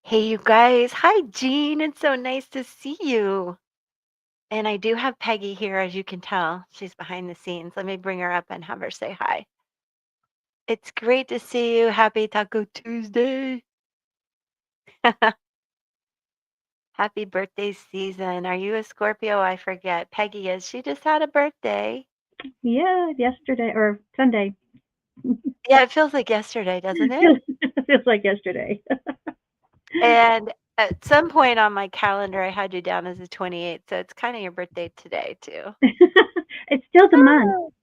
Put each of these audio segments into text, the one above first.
Hey, you guys. Hi, Jean. It's so nice to see you. And I do have Peggy here, as you can tell. She's behind the scenes. Let me bring her up and have her say hi. It's great to see you. Happy Taco Tuesday. Happy birthday season. Are you a Scorpio? I forget. Peggy is. She just had a birthday. Yeah, yesterday or Sunday. Yeah, it feels like yesterday, doesn't it? feels feels like yesterday. And at some point on my calendar, I had you down as the 28th. So it's kind of your birthday today, too. It's still the month. Oh.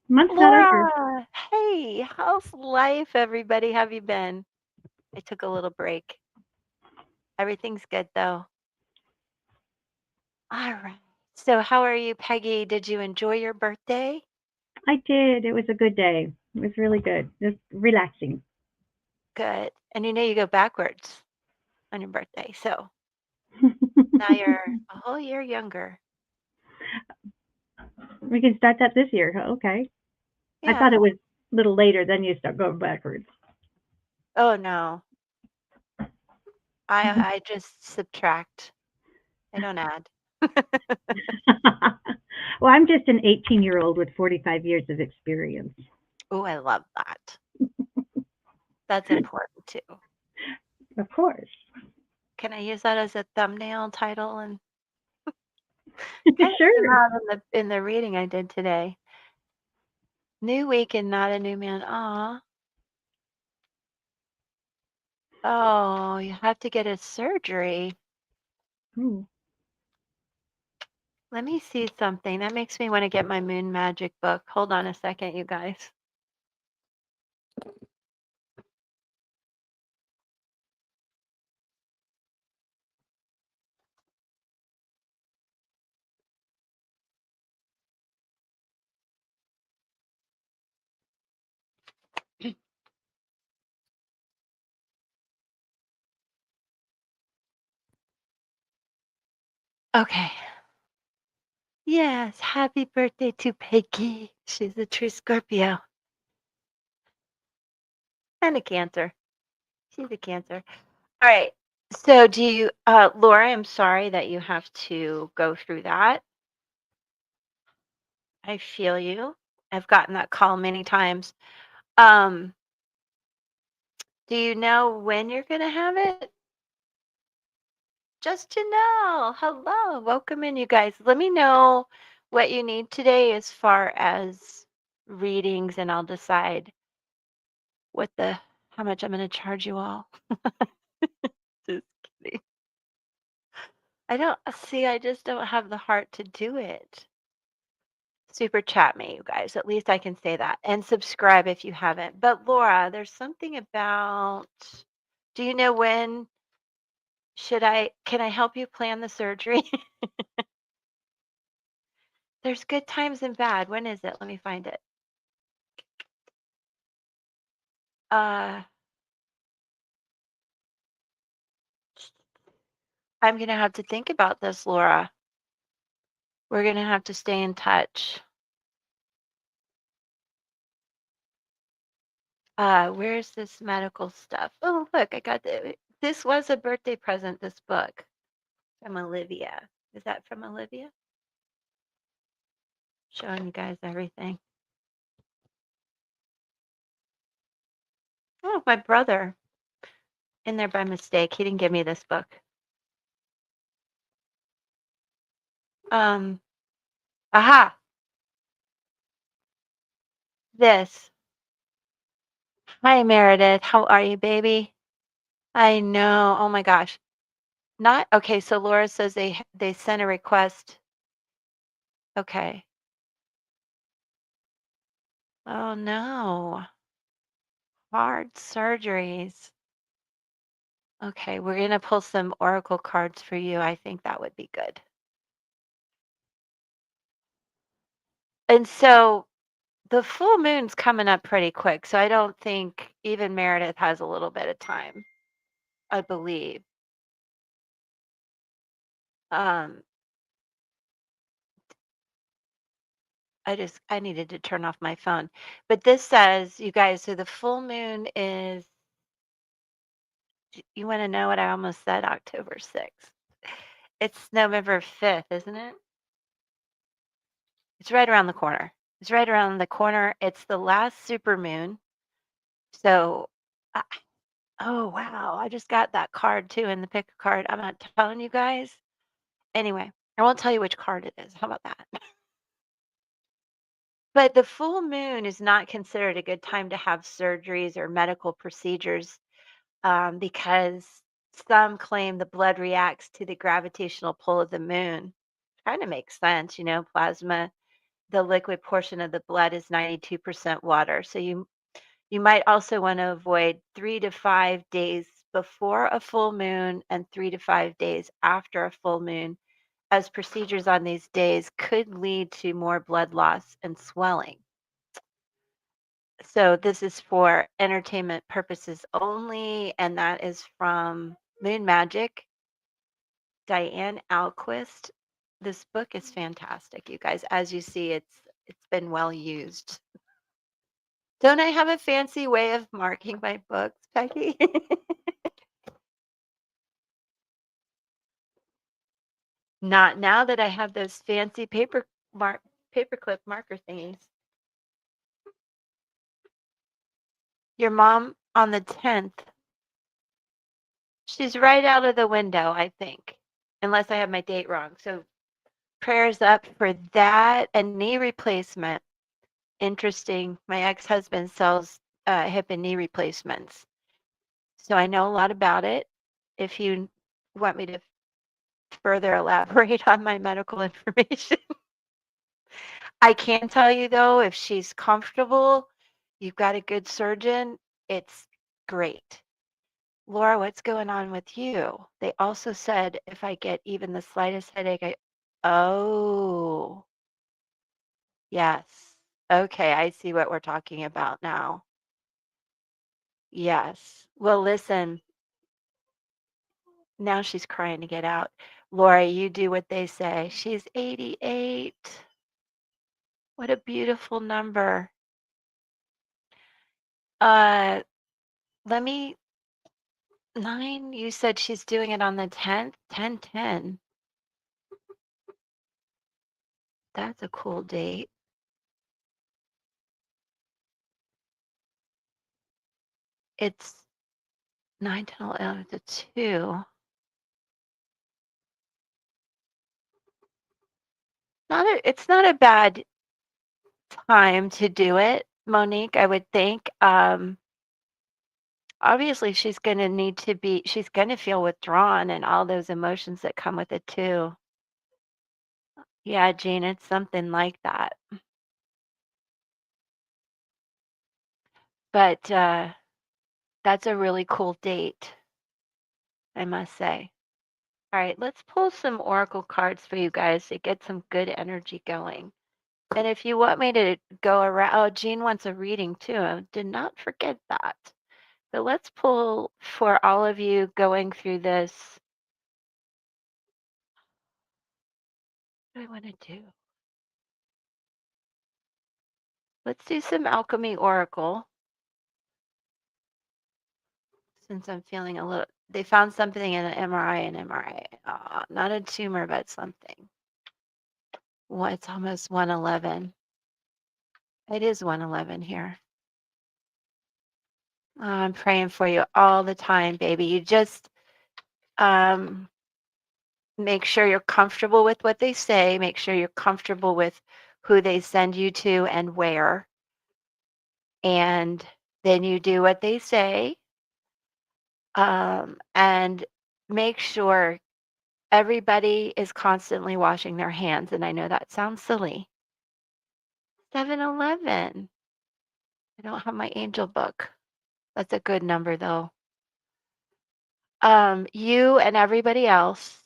Month's not over. Laura, hey, how's life, everybody? Have you been? I took a little break. Everything's good though. All right. So, how are you, Peggy? Did you enjoy your birthday? I did. It was a good day. It was really good. Just relaxing. Good. And you know you go backwards on your birthday. So now you're a whole year younger. We can start that this year. Okay. I thought Yeah. it was a little later, then you start going backwards. Oh no. I just subtract. I don't add. Well, I'm just an 18-year-old with 45 years of experience. Oh, I love that. That's important too. Of course. Can I use that as a thumbnail title and kind of came Sure. out in the reading I did today. New week and not a new man. Aw. Oh, you have to get a surgery. Ooh. Let me see something. That makes me want to get my moon magic book. Hold on a second, you guys. Okay. Yes, happy birthday to Peggy. She's a true Scorpio and a Cancer. She's a Cancer. All right. So, do you, Laura, I'm sorry that you have to go through that. I feel you. I've gotten that call many times. Um, do you know when you're going to have it? Just to know. Hello. Welcome in, you guys. Let me know what you need today as far as readings, and I'll decide what the how much I'm going to charge you all. Just kidding. I don't see, I just don't have the heart to do it. Super chat me, you guys. At least I can say that. And subscribe if you haven't. But Laura, there's something about, do you know when can I help you plan the surgery? There's good times and bad. When is it? Let me find it. Uh, I'm gonna have to think about this, Laura. We're gonna have to stay in touch. Where's this medical stuff? Oh, look, I got this was a birthday present, this book from Olivia. Is that from Olivia? Showing you guys everything. Oh, my brother in there by mistake. He didn't give me this book. Um, aha, this. Hi, Meredith. How are you, baby? I know. Oh my gosh. Not okay. So Laura says they sent a request. Okay. Oh no. Hard surgeries. Okay, we're gonna pull some oracle cards for you. I think that would be good. And so the full moon's coming up pretty quick, so I don't think even Meredith has a little bit of time, I believe. Um, I needed to turn off my phone. But this says, you guys, so the full moon is You want to know what I almost said? October 6th. It's November 5th, isn't it? It's right around the corner. It's right around the corner. It's the last super moon. So, I, oh wow, I just got that card too in the pick a card. I'm not telling you guys. Anyway, I won't tell you which card it is. How about that? But the full moon is not considered a good time to have surgeries or medical procedures because some claim the blood reacts to the gravitational pull of the moon. Kind of makes sense, plasma, the liquid portion of the blood is 92% water. So you might also want to avoid 3 to 5 days before a full moon and 3 to 5 days after a full moon, as procedures on these days could lead to more blood loss and swelling. So this is for entertainment purposes only, and that is from Moon Magic, Diane Alquist. This book is fantastic, you guys. As you see, it's been well used. Don't I have a fancy way of marking my books, Peggy? Not now that I have those fancy paperclip marker thingies. Your mom on the 10th. She's right out of the window, I think, unless I have my date wrong. So prayers up for that and knee replacement. Interesting. My ex-husband sells hip and knee replacements. So I know a lot about it. If you want me to further elaborate on my medical information, I can tell you though, if she's comfortable, you've got a good surgeon, it's great. Laura, what's going on with you? They also said if I get even the slightest headache, oh, yes. Okay, I see what we're talking about now. Yes. Well, listen, now she's crying to get out. Laura, you do what they say. She's 88. What a beautiful number. Uh, let me, 9, you said she's doing it on the 10th? 10/10. That's a cool date. It's 9, 10, 11 to 2. It's not a bad time to do it, Monique, I would think. Obviously she's going to feel withdrawn and all those emotions that come with it too. Yeah, Jean, it's something like that. But that's a really cool date, I must say. All right, let's pull some oracle cards for you guys to get some good energy going. And if you want me to go around, oh, Jean wants a reading too. I did not forget that. So let's pull for all of you going through this. What do I want to do? Let's do some alchemy oracle since I'm feeling a little. They found something in an MRI and MRI. Not a tumor, but something. Well, it's almost 111. It is 111 here. I'm praying for you all the time, baby. You just um, make sure you're comfortable with what they say. Make sure you're comfortable with who they send you to and where. And then you do what they say. And make sure everybody is constantly washing their hands. And I know that sounds silly. 711. I don't have my angel book. That's a good number though. You and everybody else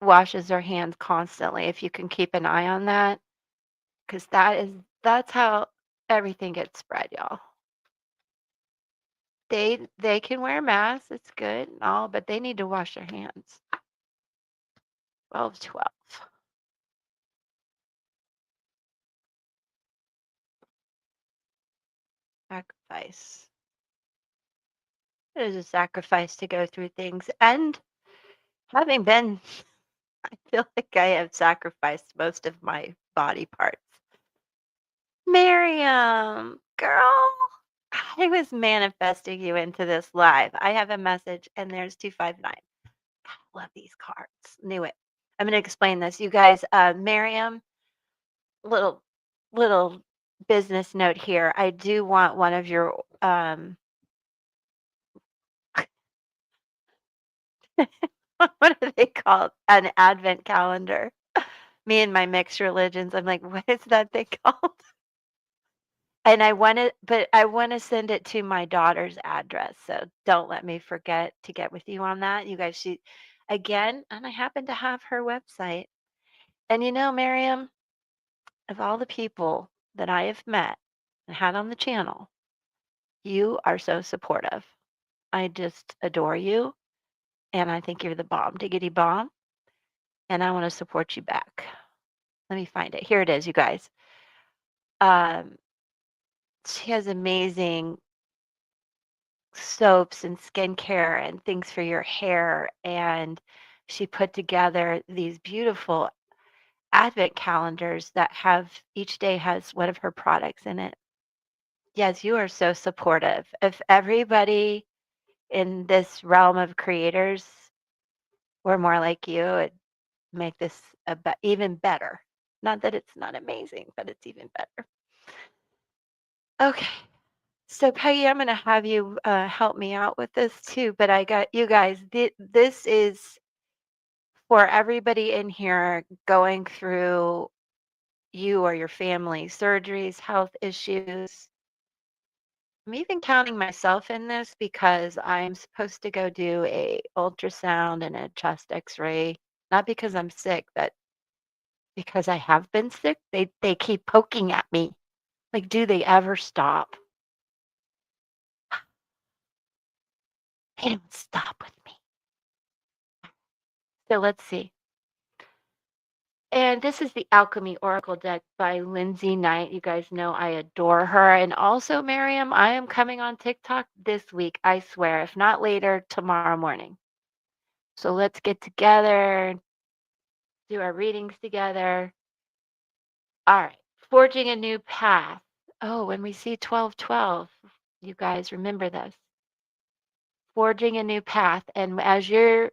washes their hands constantly if you can keep an eye on that, because that's how everything gets spread, y'all. They can wear masks, it's good and all, but they need to wash their hands. 1212. Sacrifice. It is a sacrifice to go through things. And having been, I feel like I have sacrificed most of my body parts. Miriam, girl, I was manifesting you into this live. I have a message, and there's 259. Love these cards. Knew it. I'm going to explain this. You guys, Miriam, little little business note here. I do want one of your what are they called? An advent calendar. Me and my mixed religions. I'm like, what is that thing called? And I want to send it to my daughter's address. So don't let me forget to get with you on that. You guys, she, again, and I happen to have her website. And Miriam, of all the people that I have met and had on the channel, you are so supportive. I just adore you. And I think you're the bomb, diggity bomb. And I want to support you back. Let me find it. Here it is, you guys. Um, she has amazing soaps and skincare and things for your hair. And she put together these beautiful advent calendars that have each day has one of her products in it. Yes, you are so supportive. If everybody in this realm of creators were more like you, it'd make this even better. Not that it's not amazing, but it's even better. Okay. So Peggy, I'm going to have you help me out with this too. But I got you guys. This is for everybody in here going through you or your family surgeries, health issues. I'm even counting myself in this because I'm supposed to go do a ultrasound and a chest X-ray. Not because I'm sick, but because I have been sick. They keep poking at me. Like, do they ever stop? They don't stop with me. So let's see. And this is the Alchemy Oracle deck by Lindsay Knight. You guys know I adore her. And also, Miriam, I am coming on TikTok this week, I swear, if not later, tomorrow morning. So let's get together, do our readings together. All right. Forging a new path. Oh, when we see 1212, you guys remember this. Forging a new path. And as you're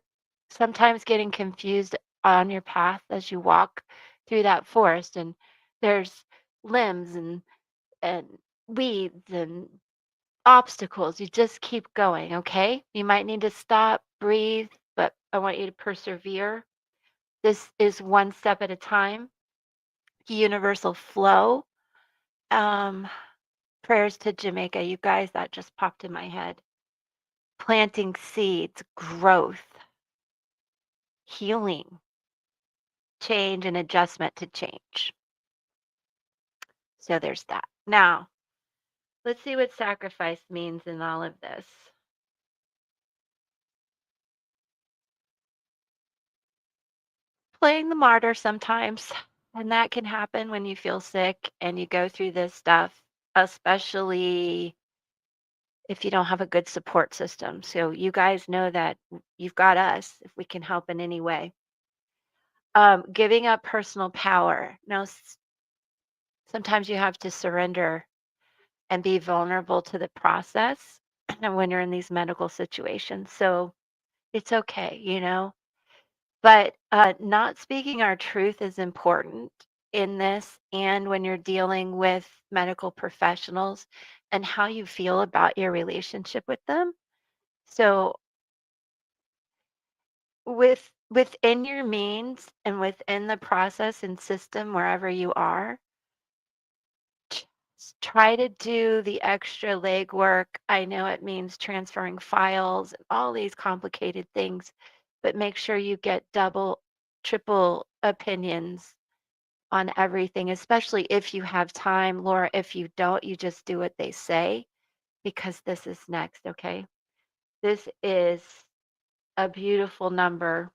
sometimes getting confused on your path as you walk through that forest, and there's limbs and weeds and obstacles, you just keep going, okay? You might need to stop, breathe, but I want you to persevere. This is one step at a time. Universal flow. Um, prayers to Jamaica, you guys, that just popped in my head. Planting seeds, growth, healing, change, and adjustment to change. So there's that. Now, let's see what sacrifice means in all of this. Playing the martyr sometimes, and that can happen when you feel sick and you go through this stuff, especially if you don't have a good support system. So you guys know that you've got us if we can help in any way. Giving up personal power. Now, sometimes you have to surrender and be vulnerable to the process when you're in these medical situations. So it's okay. But not speaking our truth is important in this, and when you're dealing with medical professionals and how you feel about your relationship with them. So within your means and within the process and system wherever you are, try to do the extra legwork. I know it means transferring files and all these complicated things, but make sure you get double, triple opinions on everything, especially if you have time. Laura, if you don't, you just do what they say because this is next, okay? This is a beautiful number.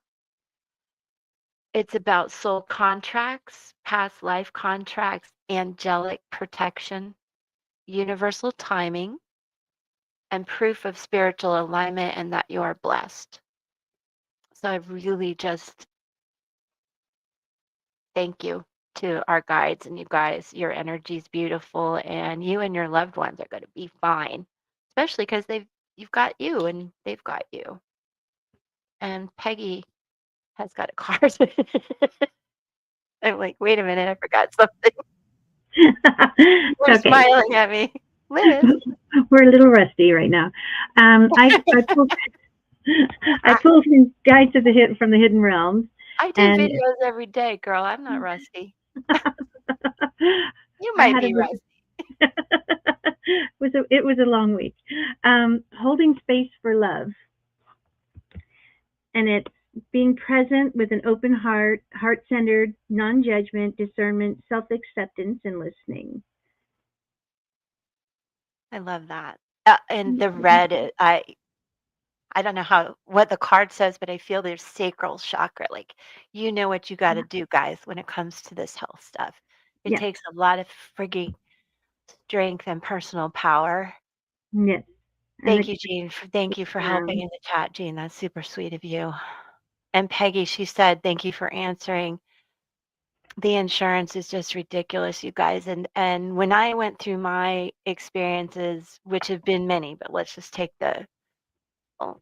It's about soul contracts, past life contracts, angelic protection, universal timing, and proof of spiritual alignment and that you are blessed. So I really just thank you to our guides and you guys. Your energy is beautiful, and you and your loved ones are going to be fine, especially because you've got you and they've got you. And Peggy has got a card. I'm like, wait a minute, I forgot something. It's They're okay. smiling at me. Liz. We're a little rusty right now. I pulled I I, pulled from Guide to the Hid from the Hidden Realms, I do and videos every day, girl. I'm not rusty. You I might had a be rusty. it was a long week. Holding space for love, and it's being present with an open heart, heart-centered, non-judgment, discernment, self-acceptance, and listening. I love that. And the red, I don't know what the card says, but I feel there's sacral chakra. Like, you know what you got to do, guys, when it comes to this health stuff. It Yes, takes a lot of frigging strength and personal power. yes, and Thank it's you, Jean. Thank you for helping um, in the chat, Jean. That's super sweet of you. And Peggy, she said, thank you for answering. The insurance is just ridiculous, you guys. And when I went through my experiences, which have been many, but let's just take oh,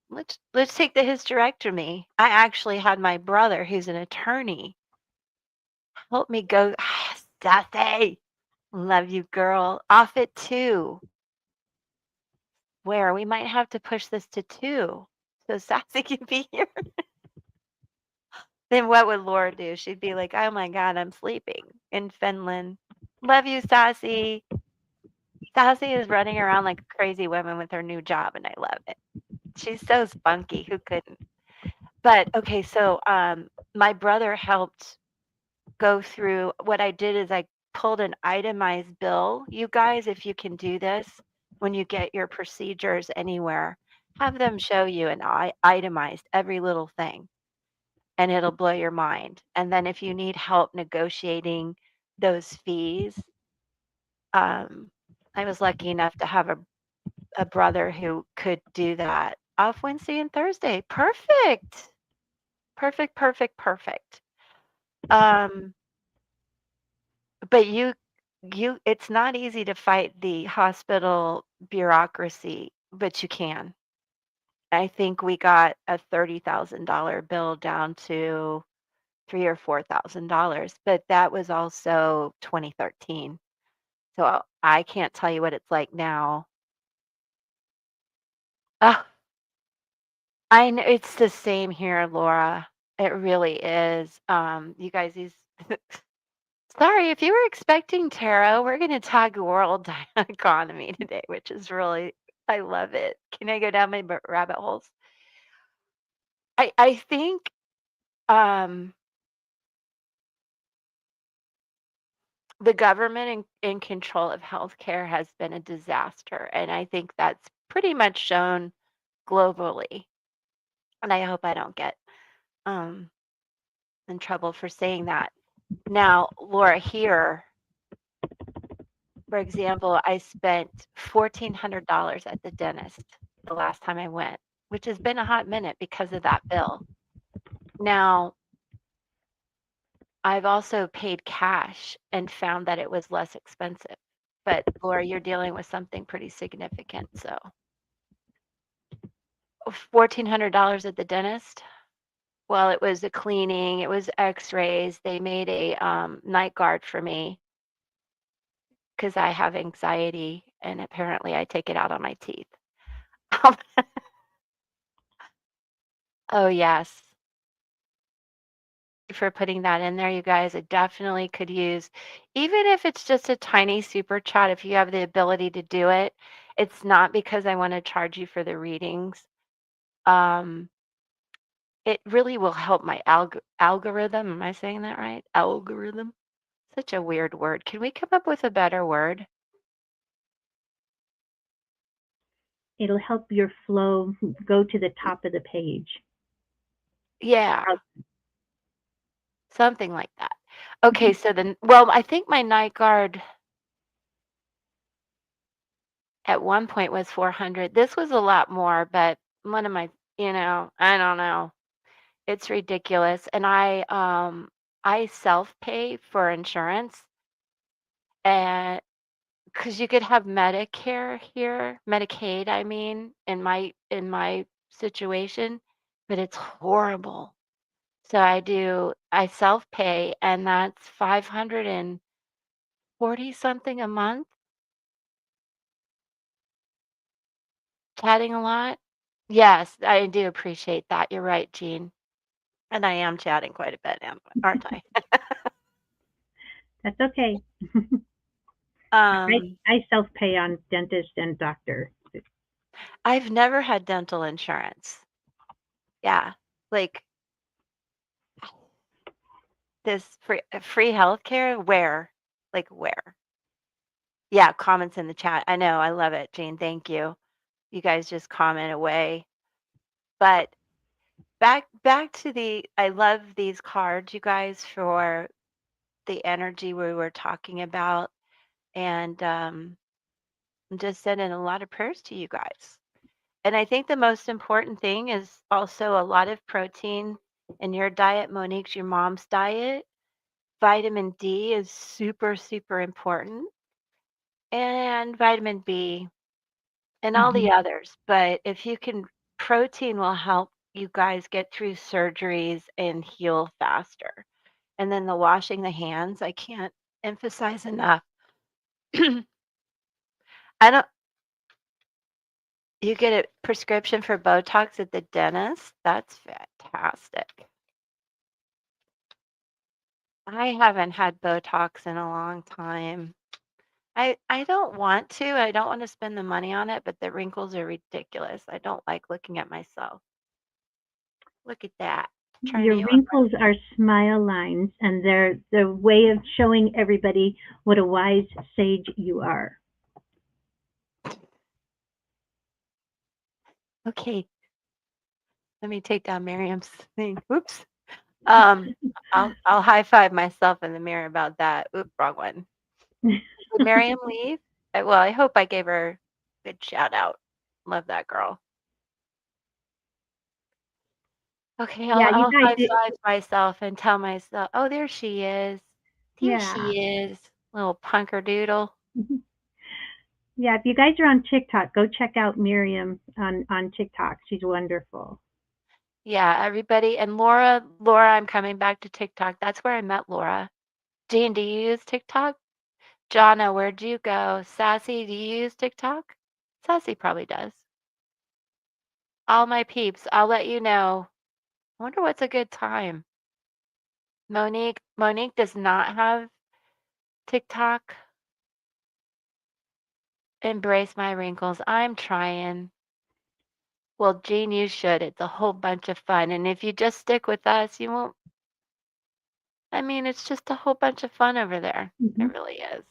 let's take the hysterectomy. I actually had my brother, who's an attorney, help me go. Sassy, love you, girl. Off it too. Where we might have to push this to two, so Sassy can be here. Then what would Laura do? She'd be like, "Oh my God, I'm sleeping in Finland." Love you, Sassy. Sassy is running around like a crazy woman with her new job, and I love it. She's so spunky. Who couldn't? But okay, so my brother helped go through. What I did is I pulled an itemized bill. You guys, if you can do this when you get your procedures anywhere, have them show you an itemized every little thing, and it'll blow your mind. And then if you need help negotiating those fees, um, I was lucky enough to have a brother who could do that off Wednesday and Thursday. Perfect. Perfect, perfect, perfect. Um, but it's not easy to fight the hospital bureaucracy, but you can. I think we got a $30,000 bill down to 3 or $4,000, but that was also 2013. So I can't tell you what it's like now. Oh, I know it's the same here, Laura. It really is. You guys, these sorry, if you were expecting tarot, we're going to talk world economy today, which is really, I love it. Can I go down my rabbit holes? I think um, the government in control of healthcare has been a disaster, and I think that's pretty much shown globally. And I hope I don't get um, in trouble for saying that. Now, Laura, here, for example, I spent $1,400 at the dentist the last time I went, which has been a hot minute because of that bill. Now, I've also paid cash and found that it was less expensive. But Laura, you're dealing with something pretty significant. So $1,400 at the dentist. Well, it was a cleaning, it was x-rays. They made a night guard for me because I have anxiety and apparently I take it out on my teeth. Oh, yes. For putting that in there, you guys. I definitely could use, even if it's just a tiny super chat, if you have the ability to do it. It's not because I want to charge you for the readings. Um, it really will help my algorithm. Am I saying that right? Algorithm? Such a weird word. Can we come up with a better word? it'll help your flow go to the top of the page. Yeah, something like that. Okay, so then, well, I think my night guard, at one point was 400. This was a lot more, but one of my, I don't know. It's ridiculous. And I self-pay for insurance, and because you could have Medicare here, Medicaid, I mean, in my situation, but it's horrible. So I self-pay, and that's 540 something a month, chatting a lot. Yes, I do appreciate that. You're right, Jean. And I am chatting quite a bit, aren't I? That's okay. Um, I self pay on dentist and doctor. I've never had dental insurance. Yeah. Like this free healthcare, where? Like where? Yeah, comments in the chat. I know, I love it, Jean. Thank you. You guys just comment away. But back to I love these cards, you guys, for the energy we were talking about. And I'm just sending a lot of prayers to you guys. And I think the most important thing is also a lot of protein in your diet. Monique's your mom's diet. Vitamin D is super, super important, and vitamin B and all Hmm. the others. But if you can, protein will help you guys get through surgeries and heal faster. And then the washing the hands, I can't emphasize enough. I don't, you get a prescription for Botox at the dentist? That's fantastic. I haven't had Botox in a long time. I don't want to. I don't want to spend the money on it, but the wrinkles are ridiculous. I don't like looking at myself. Look at that. Your Turning you on. wrinkles are smile lines, and they're the way of showing everybody what a wise sage you are. Okay, let me take down Miriam's thing. Oops. Um, I'll high five myself in the mirror about that. Oop, wrong one. Did Miriam leave? Well, I hope I gave her a good shout out. Love that girl. Okay, Yeah, you I'll guys. high five myself and tell myself, oh, there she is. There Yeah. she is, little punker doodle. Yeah, if you guys are on TikTok, go check out Miriam on TikTok. She's wonderful. Yeah, everybody. And Laura, I'm coming back to TikTok. That's where I met Laura. Jean, do you use TikTok? Jonna, where'd you go? Sassy, do you use TikTok? Sassy probably does. All my peeps, I'll let you know. I wonder what's a good time. Monique does not have TikTok. Embrace my wrinkles. I'm trying. Well, Jean, you should. It's a whole bunch of fun. And if you just stick with us, you won't. I mean, it's just a whole bunch of fun over there. It Hmm. really is.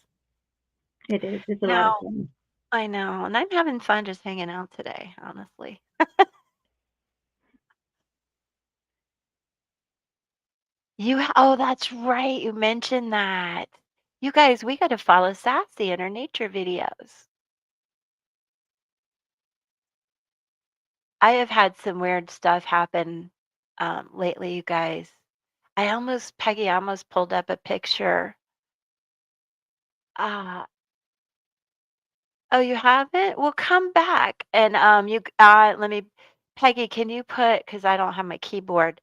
It is. It's a lot of Now, fun. I know. And I'm having fun just hanging out today, honestly. Oh, that's right. You mentioned that. You guys, we got to follow Sassy in her nature videos. I have had some weird stuff happen lately, you guys. Peggy almost pulled up a picture. Uh, oh, you haven't? Well, come back and let me, Peggy, can you put, because I don't have my keyboard.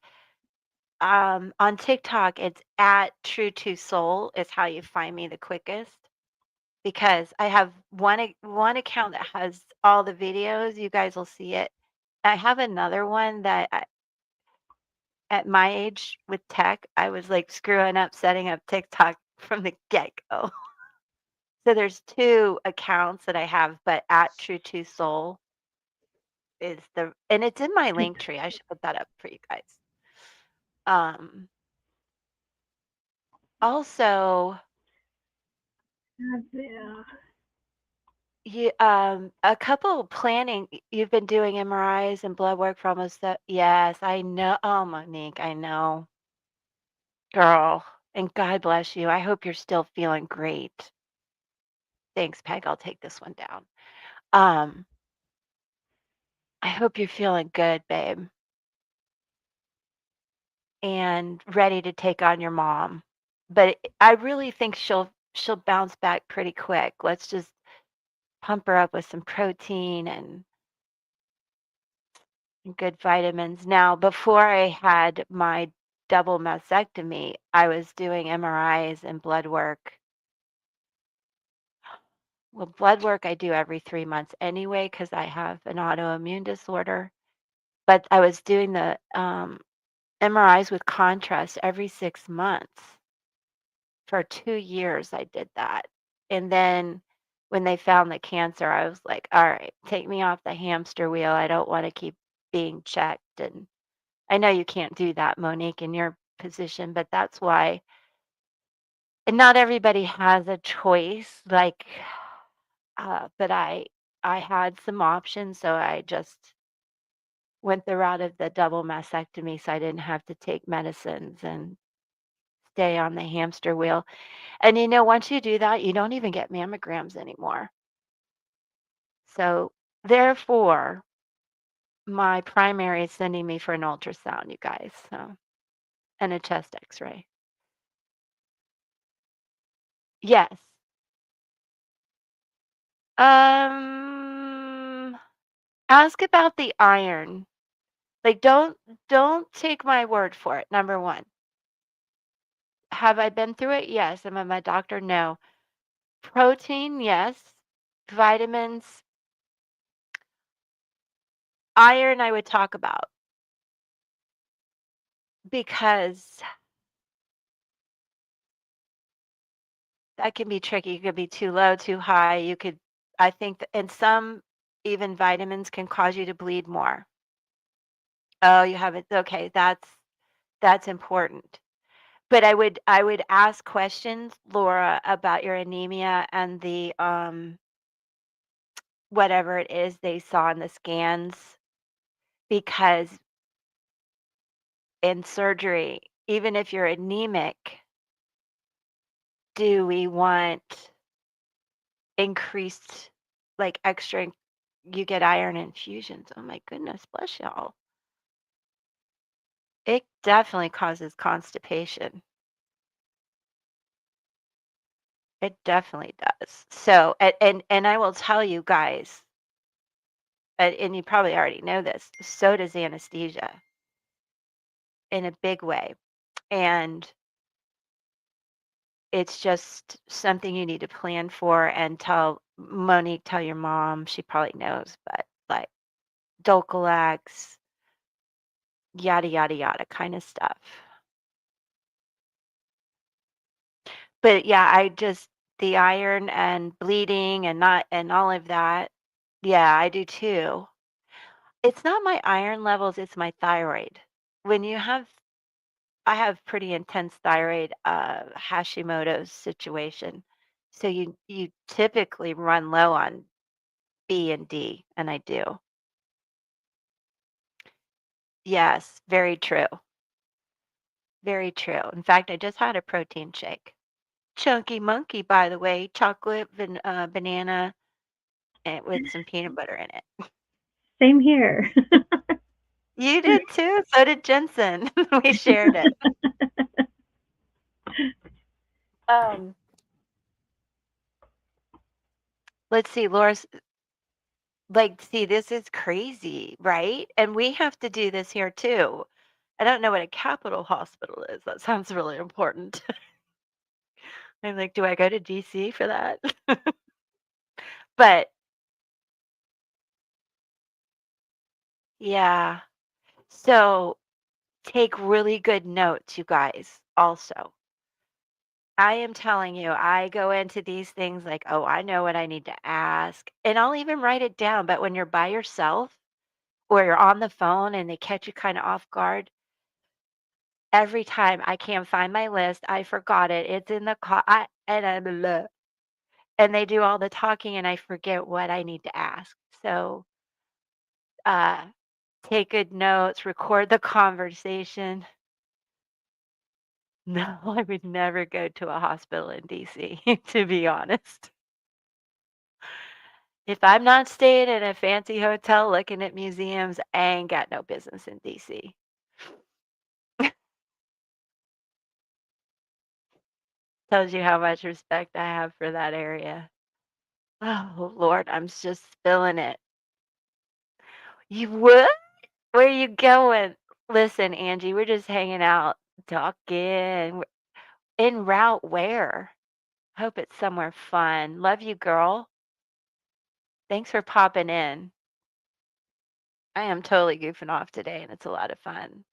On TikTok, it's at True to Soul is how you find me the quickest. Because I have one account that has all the videos, you guys will see it. I have another one that at my age with tech, I was like screwing up setting up TikTok from the get-go. So there's two accounts that I have, but at True to Soul is and it's in my link tree. I should put that up for you guys. Um, Also, Yeah. a couple planning. You've been doing MRIs and blood work for almost. Yes, I know. Oh, Monique, I know, girl. And God bless you. I hope you're still feeling great. Thanks, Peg. I'll take this one down. Um, I hope you're feeling good, babe, and ready to take on your mom. But I really think she'll bounce back pretty quick. Let's just pump her up with some protein and good vitamins. Now, before I had my double mastectomy, I was doing MRIs and blood work. Well, blood work I do every 3 months anyway because I have an autoimmune disorder. But I was doing the MRIs with contrast every 6 months. For 2 years, I did that. And then when they found the cancer, I was like, all right, take me off the hamster wheel. I don't want to keep being checked. And I know you can't do that, Monique, in your position, but that's why. And not everybody has a choice. Like, but I had some options, so I just went the route of the double mastectomy, so I didn't have to take medicines and stay on the hamster wheel. And once you do that, you don't even get mammograms anymore. So therefore, my primary is sending me for an ultrasound, you guys. So and a chest X-ray. Yes. Um, Ask about the iron. Like, don't take my word for it. Number one, have I been through it? Yes. Am I my doctor? No. Protein, yes. Vitamins, iron, I would talk about because that can be tricky. You could be too low, too high. I think, and some even vitamins can cause you to bleed more. Oh, you haven't. Okay, that's important. But I would ask questions, Laura, about your anemia and the whatever it is they saw in the scans because in surgery, even if you're anemic, do we want increased like extra you get iron infusions. Oh my goodness, bless y'all. It definitely causes constipation. It definitely does. So, and I will tell you guys, and you probably already know this, so does anesthesia in a big way. And it's just something you need to plan for and tell Monique, tell your mom, she probably knows, but like Dulcolax, yada, yada, yada kind of stuff. But yeah, I just the iron and bleeding and not and all of that. Yeah, I do too. It's not my iron levels, it's my thyroid. When you have I have pretty intense thyroid Hashimoto's situation. So you typically run low on B and D, and I do. Yes, very true. Very true. In fact, I just had a protein shake. Chunky monkey, by the way, chocolate, banana, and with some peanut butter in it. Same here. You did too. So did Jensen. We shared it. Um, let's see, Laura's like, see, this is crazy, right? And we have to do this here too. I don't know what a capital hospital is. That sounds really important. I'm like, do I go to DC for that? But yeah. So take really good notes, you guys, also. I am telling you, I go into these things like, oh, I know what I need to ask. And I'll even write it down. But when you're by yourself or you're on the phone and they catch you kind of off guard, every time I can't find my list, I forgot it. It's in the car. And they do all the talking and I forget what I need to ask. So uh, take good notes, record the conversation. No, I would never go to a hospital in DC, to be honest. If I'm not staying in a fancy hotel looking at museums, I ain't got no business in DC. Tells you how much respect I have for that area. Oh, Lord, I'm just spilling it. You would? Where you going? Listen, Angie, we're just hanging out, talking. En route where? Hope it's somewhere fun. Love you, girl. Thanks for popping in. I am totally goofing off today, and it's a lot of fun.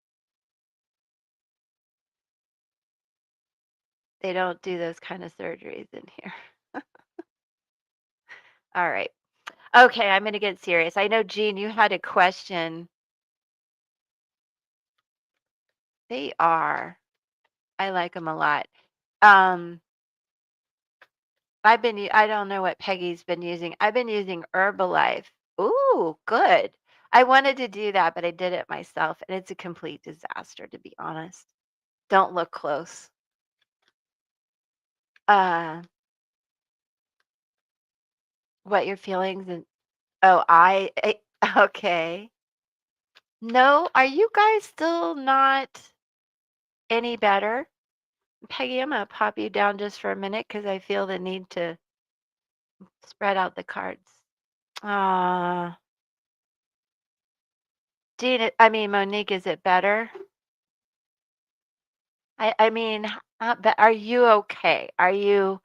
They don't do those kind of surgeries in here. All right. Okay, I'm going to get serious. I know, Jean, you had a question. They are. I like them a lot. Um, I don't know what Peggy's been using. I've been using Herbalife. Ooh, good. I wanted to do that, but I did it myself, and it's a complete disaster, to be honest. Don't look close. Uh, what your feelings and oh, okay. No, are you guys still not any better? Peggy, I'm gonna pop you down just for a minute because I feel the need to spread out the cards. Uh, I mean, Monique, is it better? I mean, but are you okay? Are you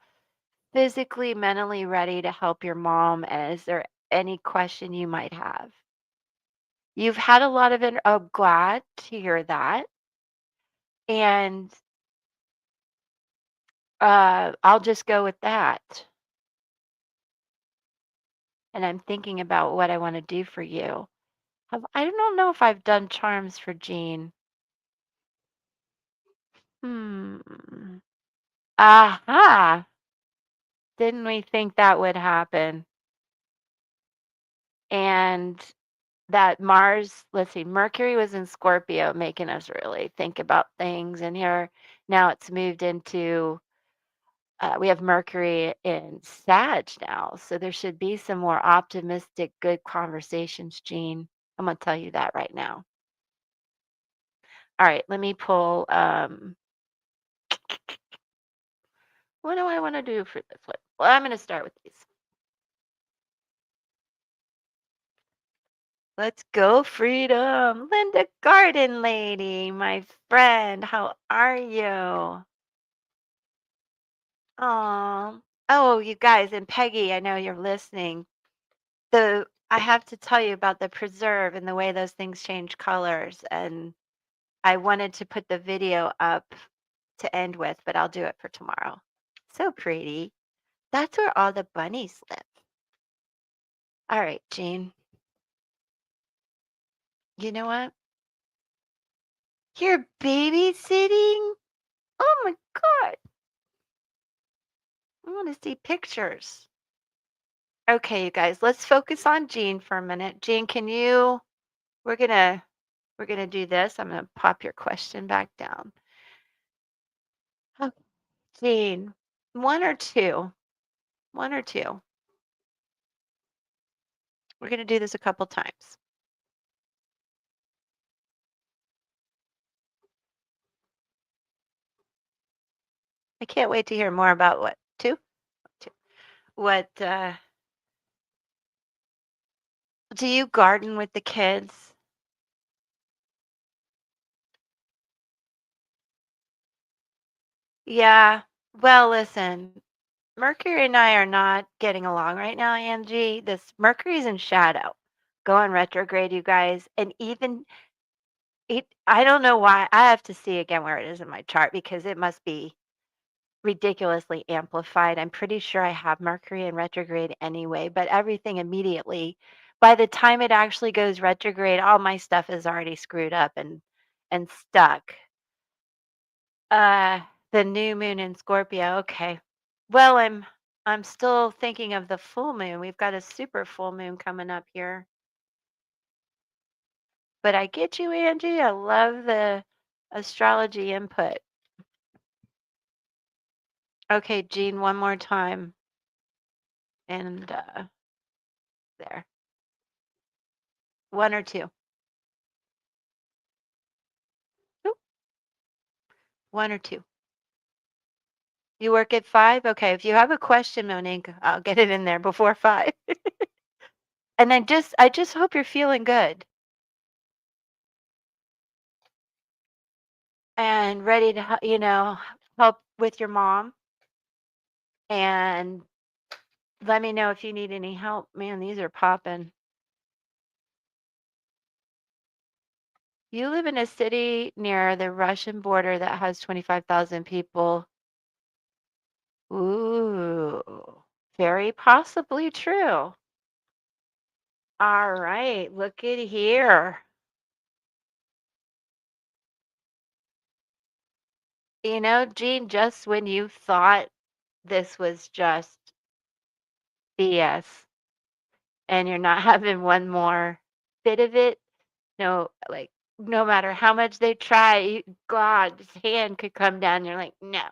physically, mentally ready to help your mom? And is there any question you might have? You've had a lot of, oh, glad to hear that. And I'll just go with that. And I'm thinking about what I want to do for you. I don't know if I've done charms for Jean. Hmm. Aha! Didn't we think that would happen? And that Mars, let's see, Mercury was in Scorpio, making us really think about things. And here now it's moved into, we have Mercury in Sag now. So there should be some more optimistic, good conversations, Jean. I'm going to tell you that right now. All right, let me pull. What do I want to do for this one? Well, I'm going to start with these. Let's go, Freedom. Linda Garden Lady, my friend. How are you? Oh, oh, you guys, and Peggy, I know you're listening. I have to tell you about the preserve and the way those things change colors. And I wanted to put the video up to end with, but I'll do it for tomorrow. So pretty. That's where all the bunnies live. All right, Jean. You know what? You're babysitting? Oh my God. I want to see pictures. Okay, you guys, let's focus on Jean for a minute. Jean, we're gonna we're gonna do this. I'm gonna pop your question back down. Oh, Jean, one or two. One or two. We're gonna do this a couple times. I can't wait to hear more about what two? Two. What do you garden with the kids? Yeah. Well, listen, Mercury and I are not getting along right now, Angie. This Mercury's in shadow, going retrograde, you guys. And even I don't know why. I have to see again where it is in my chart because it must be ridiculously amplified. I'm pretty sure I have Mercury in retrograde anyway, but everything immediately, by the time it actually goes retrograde, all my stuff is already screwed up and stuck. Uh, the new moon in Scorpio. Okay. Well, I'm still thinking of the full moon. We've got a super full moon coming up here. But I get you, Angie. I love the astrology input. Okay, Jean, one more time. And there? 1 or 2? Oop, 1 or 2? You work at 5? Okay, if you have a question, Monique, I'll get it in there before 5. And I just hope you're feeling good and ready to help with your mom, and let me know if you need any help. Man, these are popping. You live in a city near the Russian border that has 25,000 people. Ooh, very possibly true. All right, look at here. Jean, just when you thought this was just BS and you're not having one more bit of it, no, like no matter how much they try, God's hand could come down. You're like, no.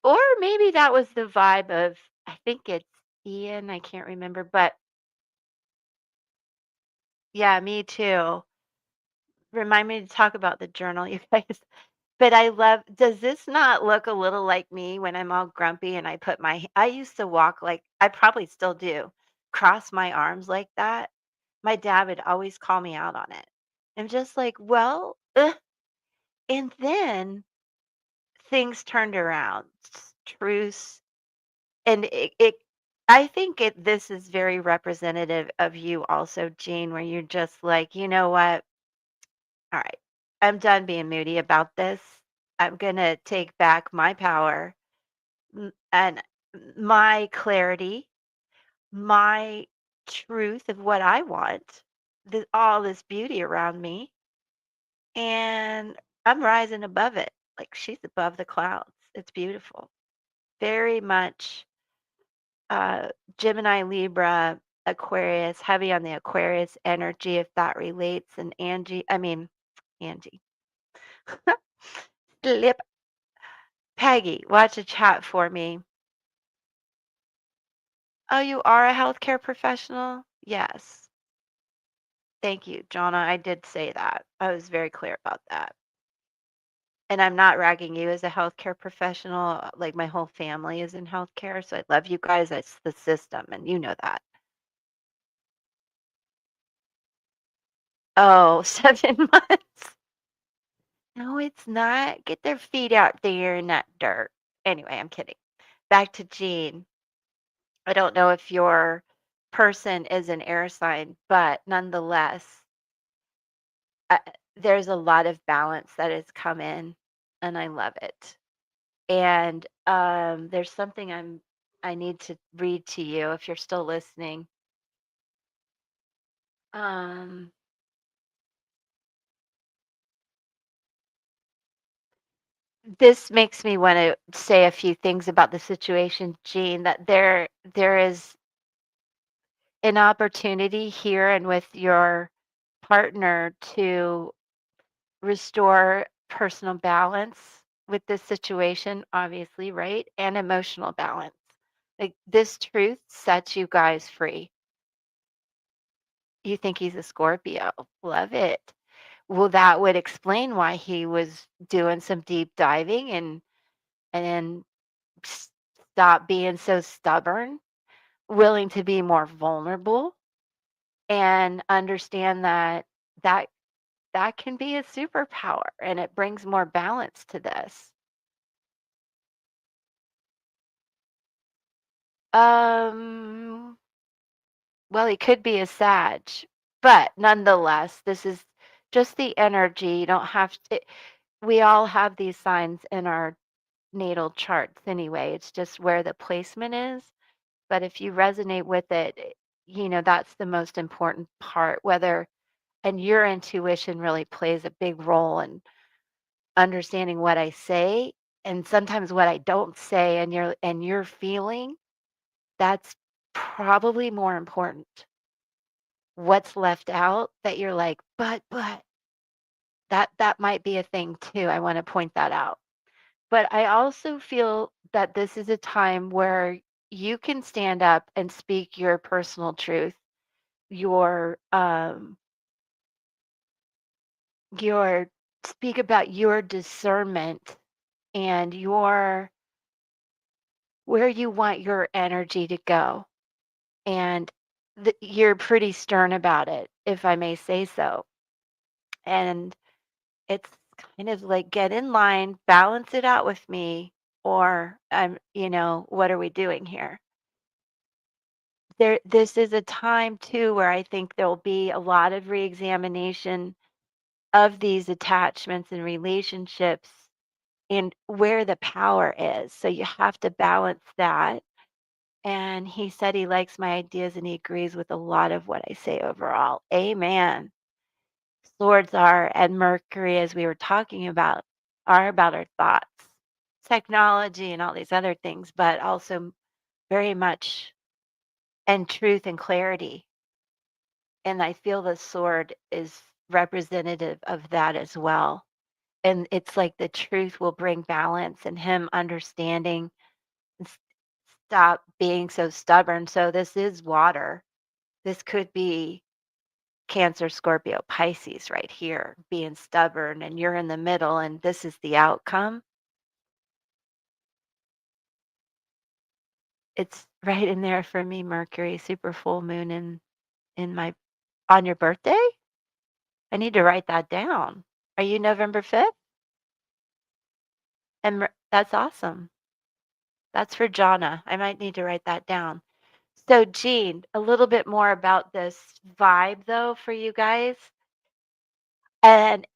Or maybe that was the vibe of, I think it's Ian, I can't remember, but yeah, me too. Remind me to talk about the journal, you guys. But does this not look a little like me when I'm all grumpy and I used to walk like, I probably still do, cross my arms like that. My dad would always call me out on it. I'm just like, well, ugh. And then things turned around. Truce. And I think this is very representative of you also, Jean, where you're just like, you know what? All right, I'm done being moody about this. I'm going to take back my power and my clarity, my truth of what I want, all this beauty around me. And I'm rising above it. Like she's above the clouds. It's beautiful. Very much Gemini, Libra, Aquarius, heavy on the Aquarius energy, if that relates. And Angie. Slip. Peggy, watch a chat for me. Oh, you are a healthcare professional? Yes. Thank you, Jonna. I did say that. I was very clear about that. And I'm not ragging you as a healthcare professional. Like my whole family is in healthcare, so I love you guys. It's the system, and you know that. Oh, 7 months. No, it's not. Get their feet out there in that dirt. Anyway, I'm kidding. Back to Jean. I don't know if your person is an air sign, but nonetheless, uh, there's a lot of balance that has come in, and I love it. And there's something I need to read to you if you're still listening. Um, this makes me want to say a few things about the situation, Jean. That there is an opportunity here and with your partner to restore personal balance with this situation, obviously, right? And emotional balance. Like this truth sets you guys free. You think he's a Scorpio. Love it. Well, that would explain why he was doing some deep diving and stop being so stubborn, willing to be more vulnerable and understand that that can be a superpower and it brings more balance to this. Um, well, he could be a Sag, but nonetheless, this is just the energy. You don't have to, we all have these signs in our natal charts anyway. It's just where the placement is. But if you resonate with it, that's the most important part, and your intuition really plays a big role in understanding what I say and sometimes what I don't say and your feeling, that's probably more important. What's left out that you're like, but that might be a thing too. I want to point that out. But I also feel that this is a time where you can stand up and speak your personal truth your your speak about your discernment and your where you want your energy to go. And you're pretty stern about it, if I may say so. And it's kind of like get in line, balance it out with me, or what are we doing here? This is a time too where I think there'll be a lot of reexamination of these attachments and relationships and where the power is. So you have to balance that. And he said he likes my ideas and he agrees with a lot of what I say overall. Amen. Swords are, and Mercury, as we were talking about, are about our thoughts, technology, and all these other things, but also very much and truth and clarity. And I feel the sword is representative of that as well. And it's like the truth will bring balance and him understanding and stop being so stubborn. So this is water. This could be Cancer, Scorpio, Pisces right here, being stubborn, and you're in the middle, and this is the outcome. It's right in there for me, Mercury, super full moon in my on your birthday? I need to write that down. Are you November 5th? And that's awesome. That's for Jonna. I might need to write that down. So, Jean, a little bit more about this vibe though for you guys. And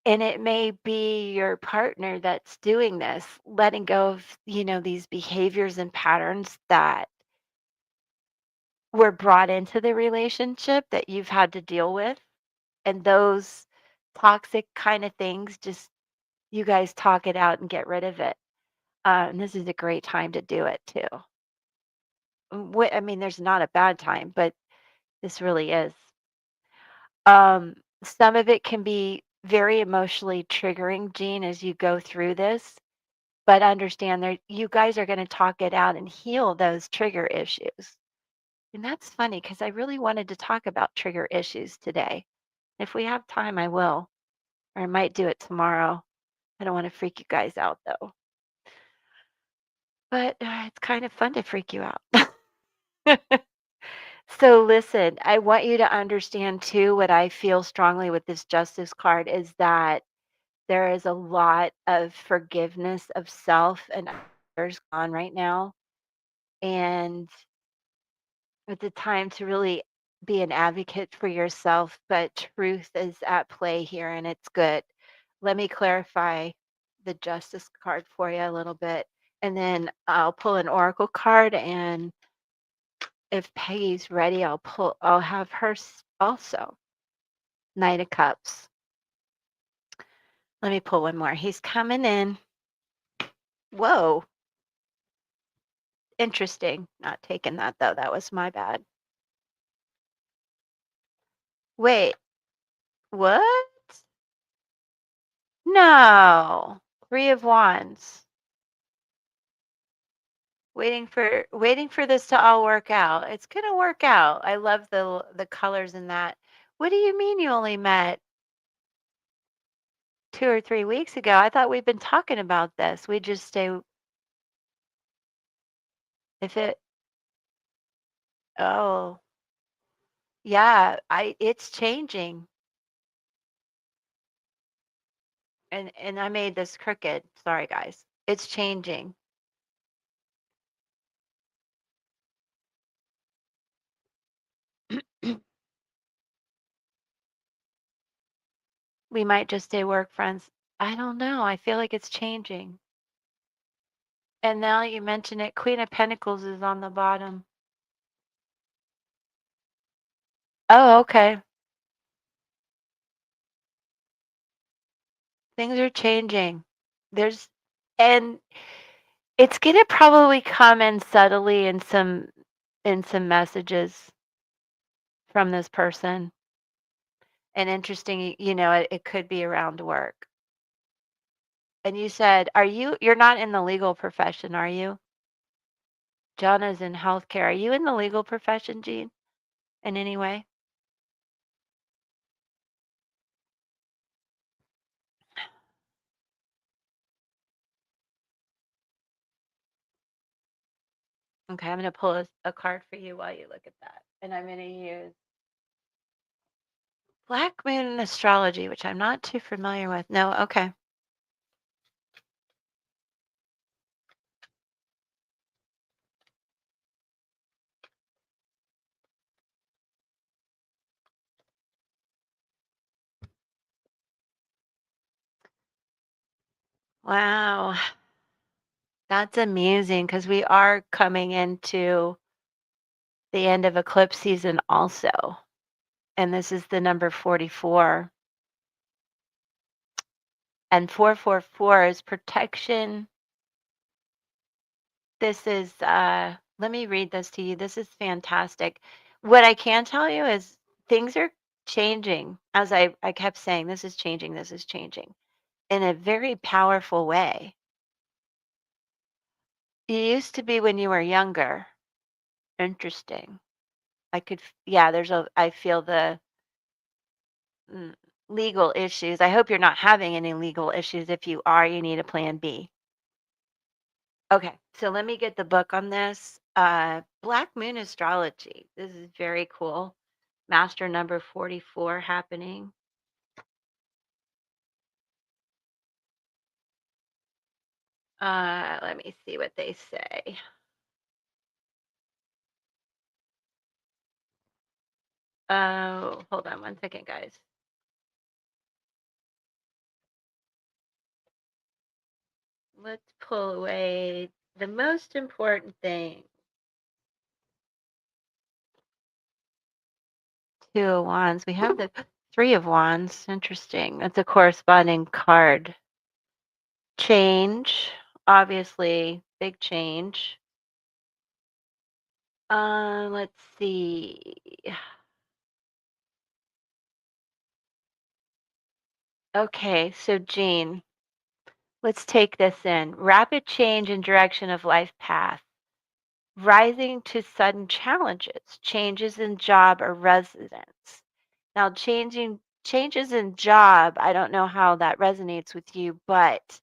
it may be your partner that's doing this, letting go of, these behaviors and patterns that were brought into the relationship that you've had to deal with. And those toxic kind of things, just you guys talk it out and get rid of it. And this is a great time to do it too. I mean, there's not a bad time, but this really is. Some of it can be very emotionally triggering, Jean, as you go through this. But understand that you guys are gonna talk it out and heal those trigger issues. And that's funny because I really wanted to talk about trigger issues today. If we have time, I will, or I might do it tomorrow. I don't want to freak you guys out though. But it's kind of fun to freak you out. So listen, I want you to understand too what I feel strongly with this justice card is that there is a lot of forgiveness of self and others on right now. And it's a time to really be an advocate for yourself, but truth is at play here and it's good. Let me clarify the justice card for you a little bit. And then I'll pull an oracle card, and if Peggy's ready, I'll have her also. Knight of Cups. Let me pull one more. He's coming in. Whoa. Interesting. Not taking that though. That was my bad. Wait, what? No. Three of Wands. Waiting for this to all work out. It's gonna work out. I love the colors in that. What do you mean you only met 2 or 3 weeks ago? I thought we've been talking about this. We just stay if it oh yeah, I it's changing. And I made this crooked. Sorry guys. It's changing. We might just stay work friends. I don't know. I feel like it's changing. And now you mention it, Queen of Pentacles is on the bottom. Oh, okay. Things are changing. There's and it's gonna probably come in subtly in some messages from this person. And interesting, it could be around work. And you said, you're not in the legal profession, are you? Jonna's in healthcare. Are you in the legal profession, Jean, in any way? Okay, I'm going to pull a card for you while you look at that. And I'm going to use Black Moon Astrology, which I'm not too familiar with. No, okay. Wow. That's amazing because we are coming into the end of eclipse season also. And this is the number 44. And 444 is protection. This is, let me read this to you. This is fantastic. What I can tell you is things are changing. As I kept saying, this is changing in a very powerful way. You used to be when you were younger. Interesting. Yeah, I feel the mm, legal issues. I hope you're not having any legal issues. If you are, you need a plan B. Okay, so let me get the book on this. Black Moon Astrology. This is very cool. Master number 44 happening. Let me see what they say. Oh, hold on one second, guys. Let's pull away the most important thing. Two of Wands. We have the Three of Wands. Interesting. That's a corresponding card. Change. Obviously, big change. Let's see. Okay, so Jean, let's take this in. Rapid change in direction of life path. Rising to sudden challenges, changes in job or residence. Now, changes in job, I don't know how that resonates with you, but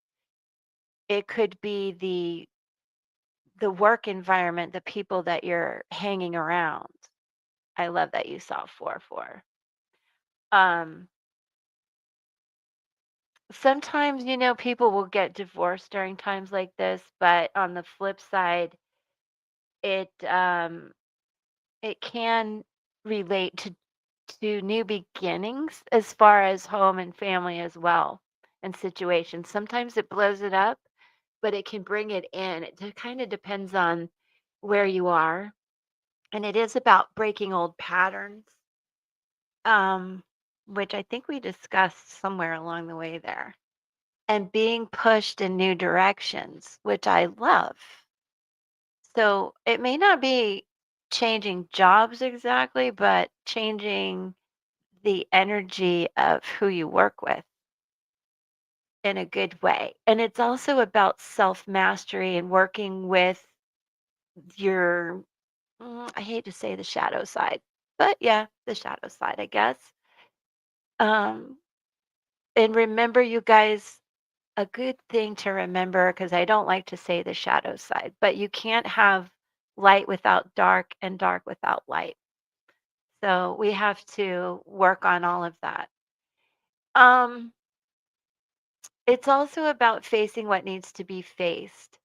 it could be the work environment, the people that you're hanging around. I love that you saw 4-4. Um, Sometimes, people will get divorced during times like this, but on the flip side, it it can relate to new beginnings as far as home and family as well and situations. Sometimes it blows it up, but it can bring it in. It kind of depends on where you are. And it is about breaking old patterns, um, which I think we discussed somewhere along the way there, and being pushed in new directions, which I love. So it may not be changing jobs exactly, but changing the energy of who you work with in a good way. And it's also about self mastery and working with your, I hate to say the shadow side, but yeah, the shadow side, I guess. Um, and remember, you guys, a good thing to remember, because I don't like to say the shadow side, but you can't have light without dark and dark without light. So we have to work on all of that. Um, it's also about facing what needs to be faced.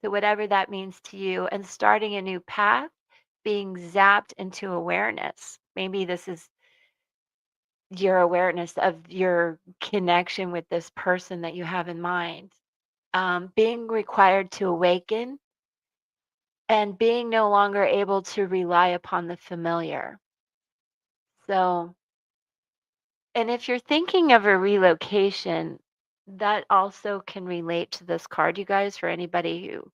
So whatever that means to you, and starting a new path, being zapped into awareness. Maybe this is your awareness of your connection with this person that you have in mind. Being required to awaken and being no longer able to rely upon the familiar. So, and if you're thinking of a relocation, that also can relate to this card, you guys, for anybody who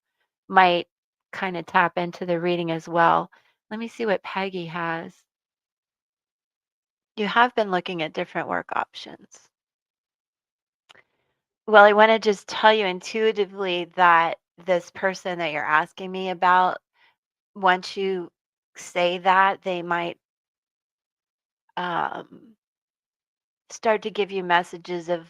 might kind of tap into the reading as well. Let me see what Peggy has. You have been looking at different work options. Well, I want to just tell you intuitively that this person that you're asking me about, once you say that, they might um, start to give you messages of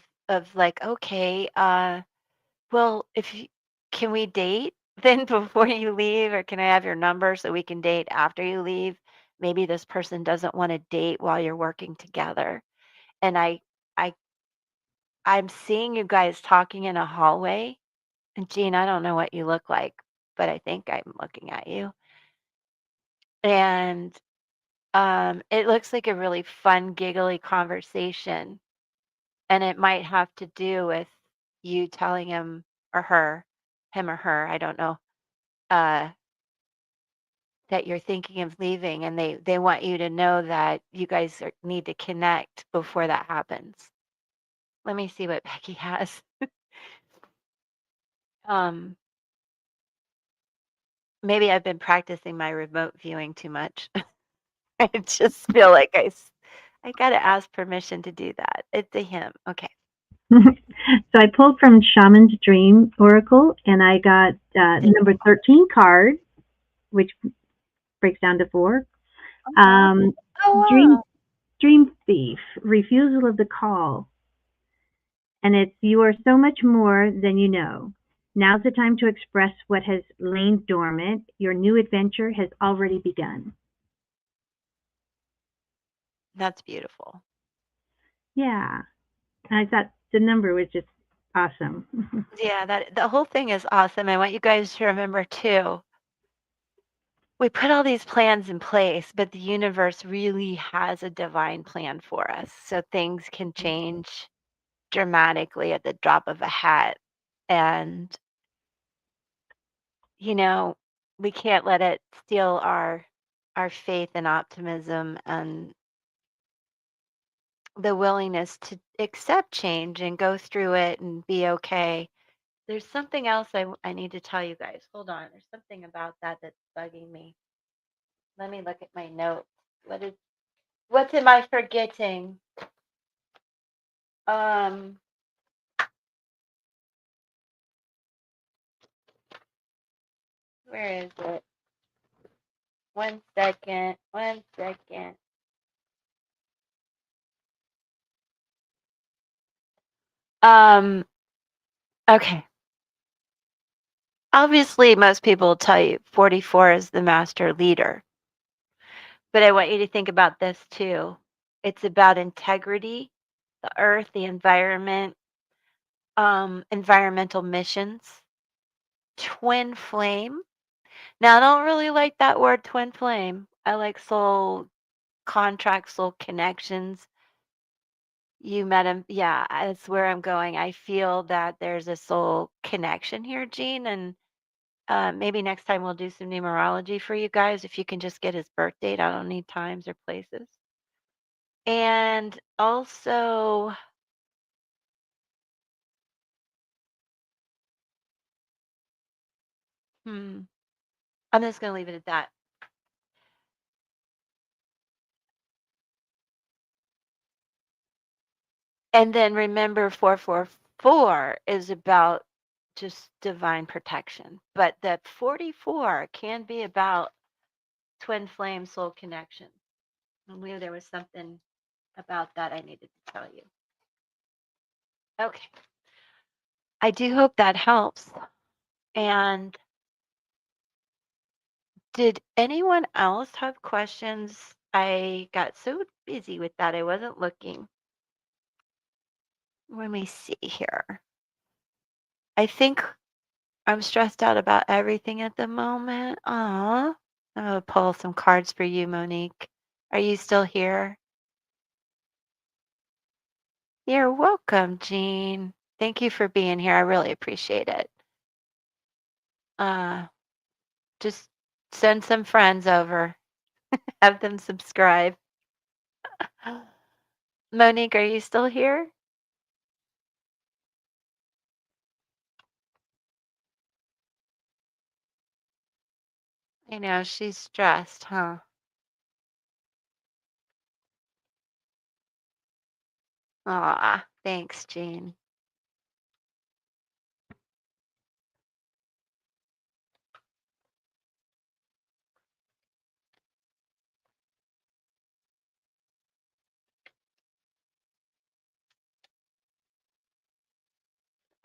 like, okay, well, if you, can we date? then before you leave, or can I have your number so we can date after you leave? Maybe this person doesn't want to date while you're working together. And I I'm seeing you guys talking in a hallway. And Jean, I don't know what you look like, but I think I'm looking at you. And it looks like a really fun, giggly conversation. And it might have to do with you telling or her, him or her, I don't know, uh, that you're thinking of leaving, and they want you to know that you guys need to connect before that happens. Let me see what Becky has. Um, Maybe I've been practicing my remote viewing too much. I just feel like I gotta ask permission to do that. It's a him. Okay. So I pulled from Shaman's Dream Oracle, and I got number 13 card, which breaks down to four. Oh, Um, oh dream wow. Dream Thief, refusal of the call, and it's you are so much more than you know. Now's the time to express what has lain dormant. Your new adventure has already begun. That's beautiful. Yeah, I thought the number was just awesome. Yeah, that the whole thing is awesome. I want you guys to remember too. We put all these plans in place, but the universe really has a divine plan for us. So things can change dramatically at the drop of a hat. And, you know, we can't let it steal our faith and optimism and the willingness to accept change and go through it and be okay. There's something else I need to tell you guys. Hold on. There's something about that that's bugging me. Let me look at my notes. What am I forgetting? Um, where is it? 1 second. 1 second. Um, okay. Obviously, most people will tell you 44 is the master leader, but I want you to think about this too. It's about integrity, the earth, the environment, environmental missions, twin flame. Now, I don't really like that word twin flame. I like soul contracts, soul connections. You met him. Yeah, that's where I'm going. I feel that there's a soul connection here, Gene, and maybe next time we'll do some numerology for you guys. If you can just get his birth date, I don't need times or places. And also, hmm, I'm just going to leave it at that. And then remember, 444 is about just divine protection, but that 44 can be about twin flame soul connection. I knew there was something about that I needed to tell you. Okay. I do hope that helps. And did anyone else have questions? I got so busy with that I wasn't looking. Let me see here. I think I'm stressed out about everything at the moment. Aw. I'm gonna pull some cards for you, Monique. Are you still here? You're welcome, Jean. Thank you for being here. I really appreciate it. Uh, just send some friends over. Have them subscribe. Monique, are you still here? I know she's stressed, huh? Aw, thanks, Jean.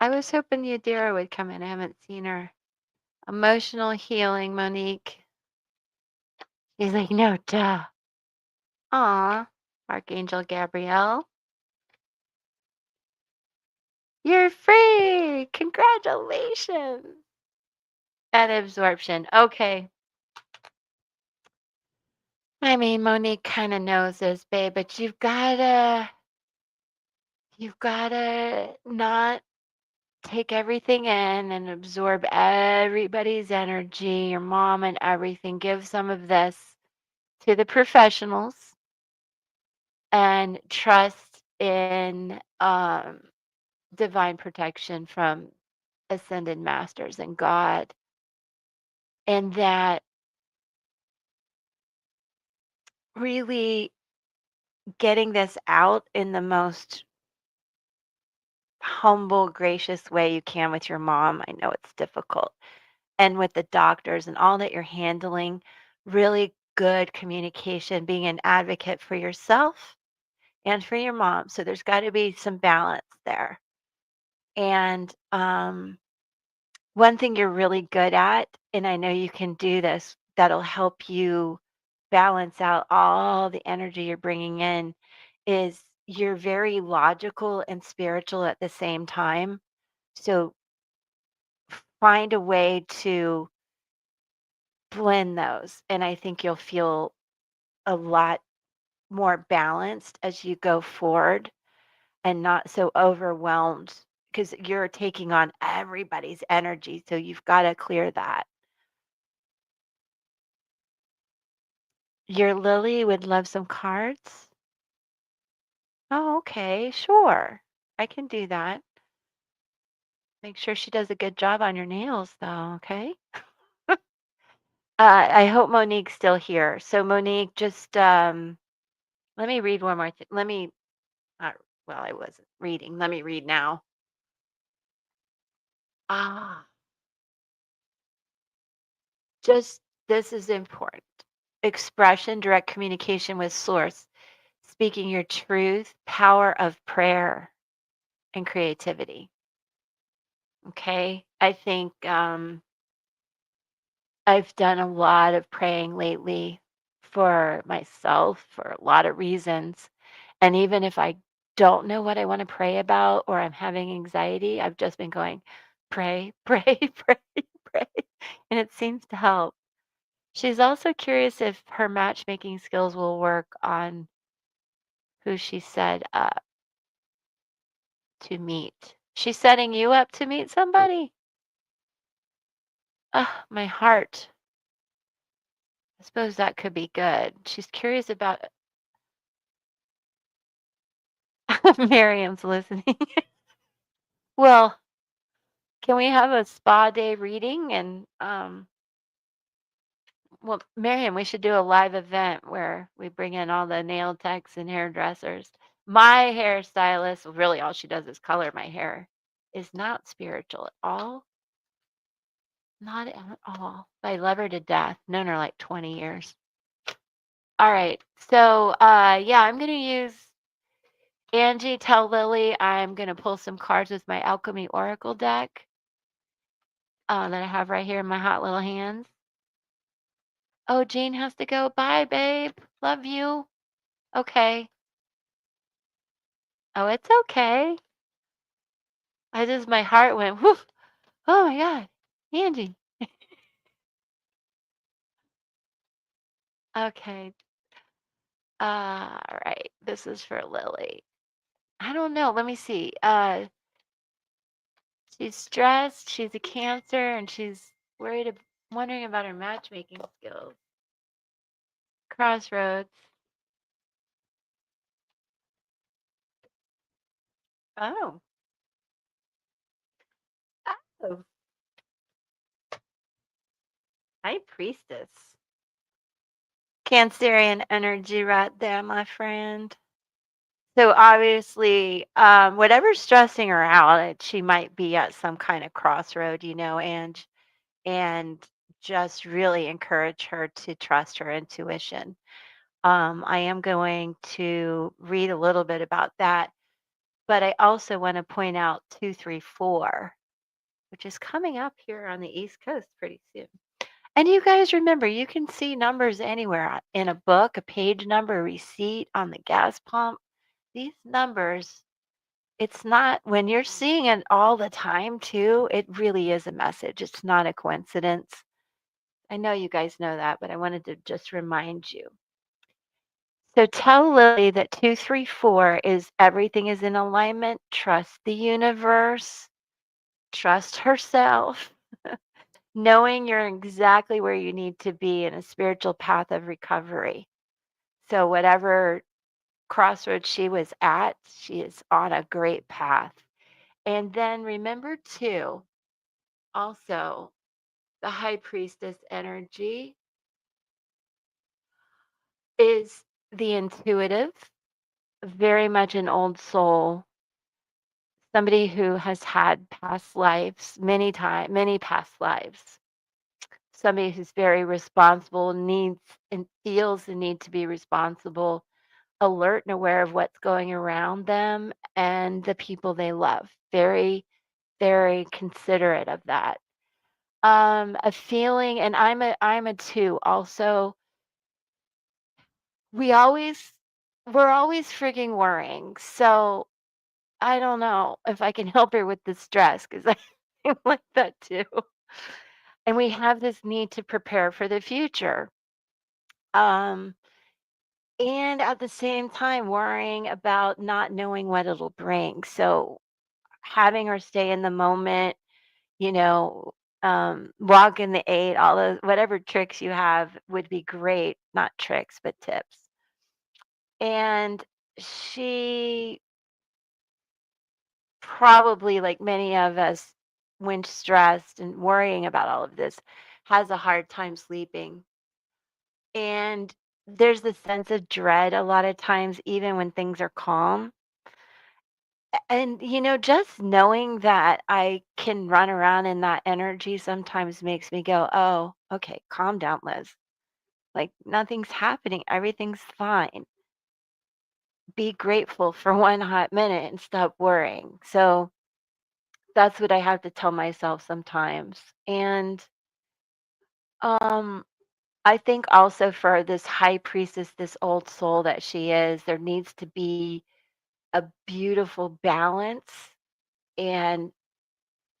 I was hoping Yadira would come in. I haven't seen her. Emotional healing, Monique. He's like, no, duh. Aw, Archangel Gabrielle. You're free. Congratulations. At absorption. Okay. I mean, Monique kind of knows this, babe, but you've gotta not take everything in and absorb everybody's energy, your mom and everything. Give some of this to the professionals and trust in divine protection from ascended masters and God, and that really getting this out in the most humble, gracious way you can with your mom. I know it's difficult. And with the doctors and all that you're handling, really good communication, being an advocate for yourself and for your mom. So there's got to be some balance there. And one thing you're really good at, and I know you can do this, that'll help you balance out all the energy you're bringing in, is you're very logical and spiritual at the same time. So find a way to blend those. And I think you'll feel a lot more balanced as you go forward and not so overwhelmed because you're taking on everybody's energy. So you've got to clear that. Your Lily would love some cards. Oh, okay, sure. I can do that. Make sure she does a good job on your nails, though, okay? I hope Monique's still here. So, Monique, just let me read one more thing. Let me, not, well, I wasn't reading. Let me read now. Ah, just this is important. Expression, direct communication with source, speaking your truth, power of prayer and creativity. Okay. I think I've done a lot of praying lately for myself for a lot of reasons. And even if I don't know what I want to pray about or I'm having anxiety, I've just been going, pray, pray, pray, pray. And it seems to help. She's also curious if her matchmaking skills will work on who she said to meet. She's setting you up to meet somebody. Oh, my heart. I suppose that could be good. She's curious about Miriam's listening. Well, can we have a spa day reading and well, Miriam, we should do a live event where we bring in all the nail techs and hairdressers. My hairstylist, well, really all she does is color my hair, is not spiritual at all. Not at all. I love her to death. Known her like 20 years. All right. So yeah, I'm gonna use Angie, tell Lily I'm gonna pull some cards with my alchemy oracle deck that I have right here in my hot little hands. Oh, Jean has to go. Bye, babe. Love you. Okay. Oh, it's okay. My heart went, whew. Oh my God. Angie. Okay. All right. This is for Lily. I don't know. Let me see. She's stressed. She's a Cancer, and she's wondering about her matchmaking skills. Crossroads. Oh. Oh. High Priestess. Cancerian energy right there, my friend. So obviously, whatever's stressing her out, she might be at some kind of crossroad, and just really encourage her to trust her intuition. I am going to read a little bit about that, but I also want to point out 234. which is coming up here on the East Coast pretty soon. And you guys remember, you can see numbers anywhere in a book, a page number, a receipt, on the gas pump. These numbers, it's not, when you're seeing it all the time too, it really is a message. It's not a coincidence. I know you guys know that, but I wanted to just remind you. So tell Lily that 234 is everything is in alignment. Trust the universe, trust herself, knowing you're exactly where you need to be in a spiritual path of recovery. So, whatever crossroads she was at, she is on a great path. And then remember, too, also the high priestess energy is the intuitive, very much an old soul, somebody who has had past lives, many past lives, somebody who's very responsible, needs and feels the need to be responsible, alert and aware of what's going around them and the people they love. Very, very considerate of that. A feeling, and I'm a two also. We always we're always freaking worrying. So I don't know if I can help her with the stress because I'm like that too. And we have this need to prepare for the future. Um, and at the same time, worrying about not knowing what it'll bring. So having her stay in the moment, you know, walk in the eight, all those, whatever tricks you have would be great. Not tricks, but tips. And she probably, like many of us, when stressed and worrying about all of this, has a hard time sleeping. And there's this sense of dread a lot of times, even when things are calm. And, just knowing that I can run around in that energy sometimes makes me go, oh, okay, calm down, Liz. Like nothing's happening. Everything's fine. Be grateful for one hot minute and stop worrying. So that's what I have to tell myself sometimes. And um, I think also for this high priestess, this old soul that she is, there needs to be a beautiful balance. And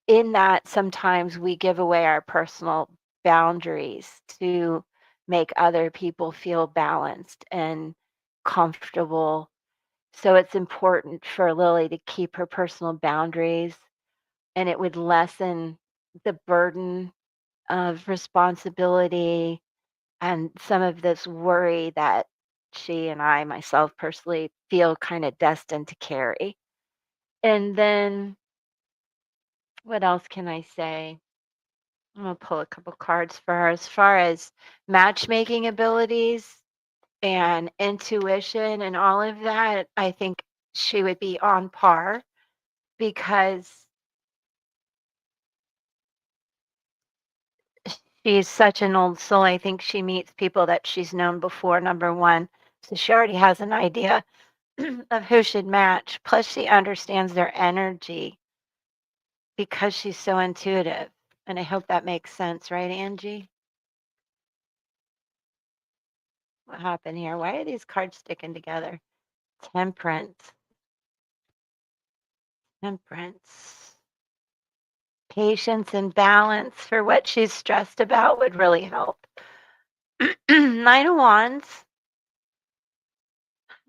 in that, sometimes we give away our personal boundaries to make other people feel balanced and comfortable. So it's important for Lily to keep her personal boundaries, and it would lessen the burden of responsibility and some of this worry that she and I, myself personally, feel kind of destined to carry. And then what else can I say? I'm gonna pull a couple cards for her as far as matchmaking abilities and intuition and all of that. I think she would be on par because she's such an old soul. I think she meets people that she's known before, number one. So she already has an idea of who should match. Plus, she understands their energy because she's so intuitive. And I hope that makes sense, right, Angie? What happened here? Why are these cards sticking together? Temperance. Temperance. Patience and balance for what she's stressed about would really help. Nine of Wands.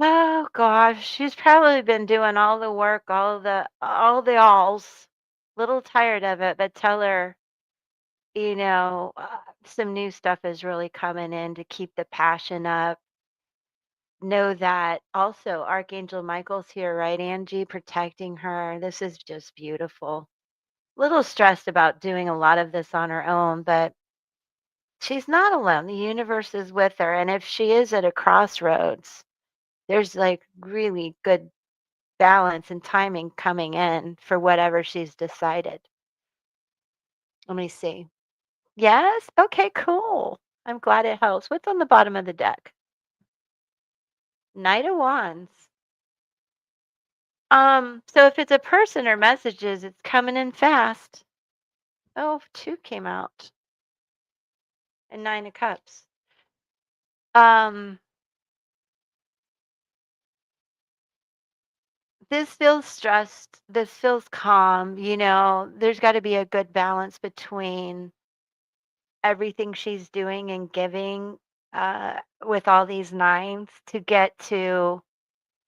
Oh gosh, she's probably been doing all the work, all the alls. Little tired of it, but tell her, some new stuff is really coming in to keep the passion up. Know that also Archangel Michael's here, right, Angie, protecting her. This is just beautiful. Little stressed about doing a lot of this on her own, but she's not alone. The universe is with her. And if she is at a crossroads, there's like really good balance and timing coming in for whatever she's decided. Let me see. Yes? Okay, cool. I'm glad it helps. What's on the bottom of the deck? Knight of Wands. So if it's a person or messages, it's coming in fast. Oh, two came out and nine of cups. Um, this feels stressed. This feels calm. There's got to be a good balance between everything she's doing and giving with all these nines to get to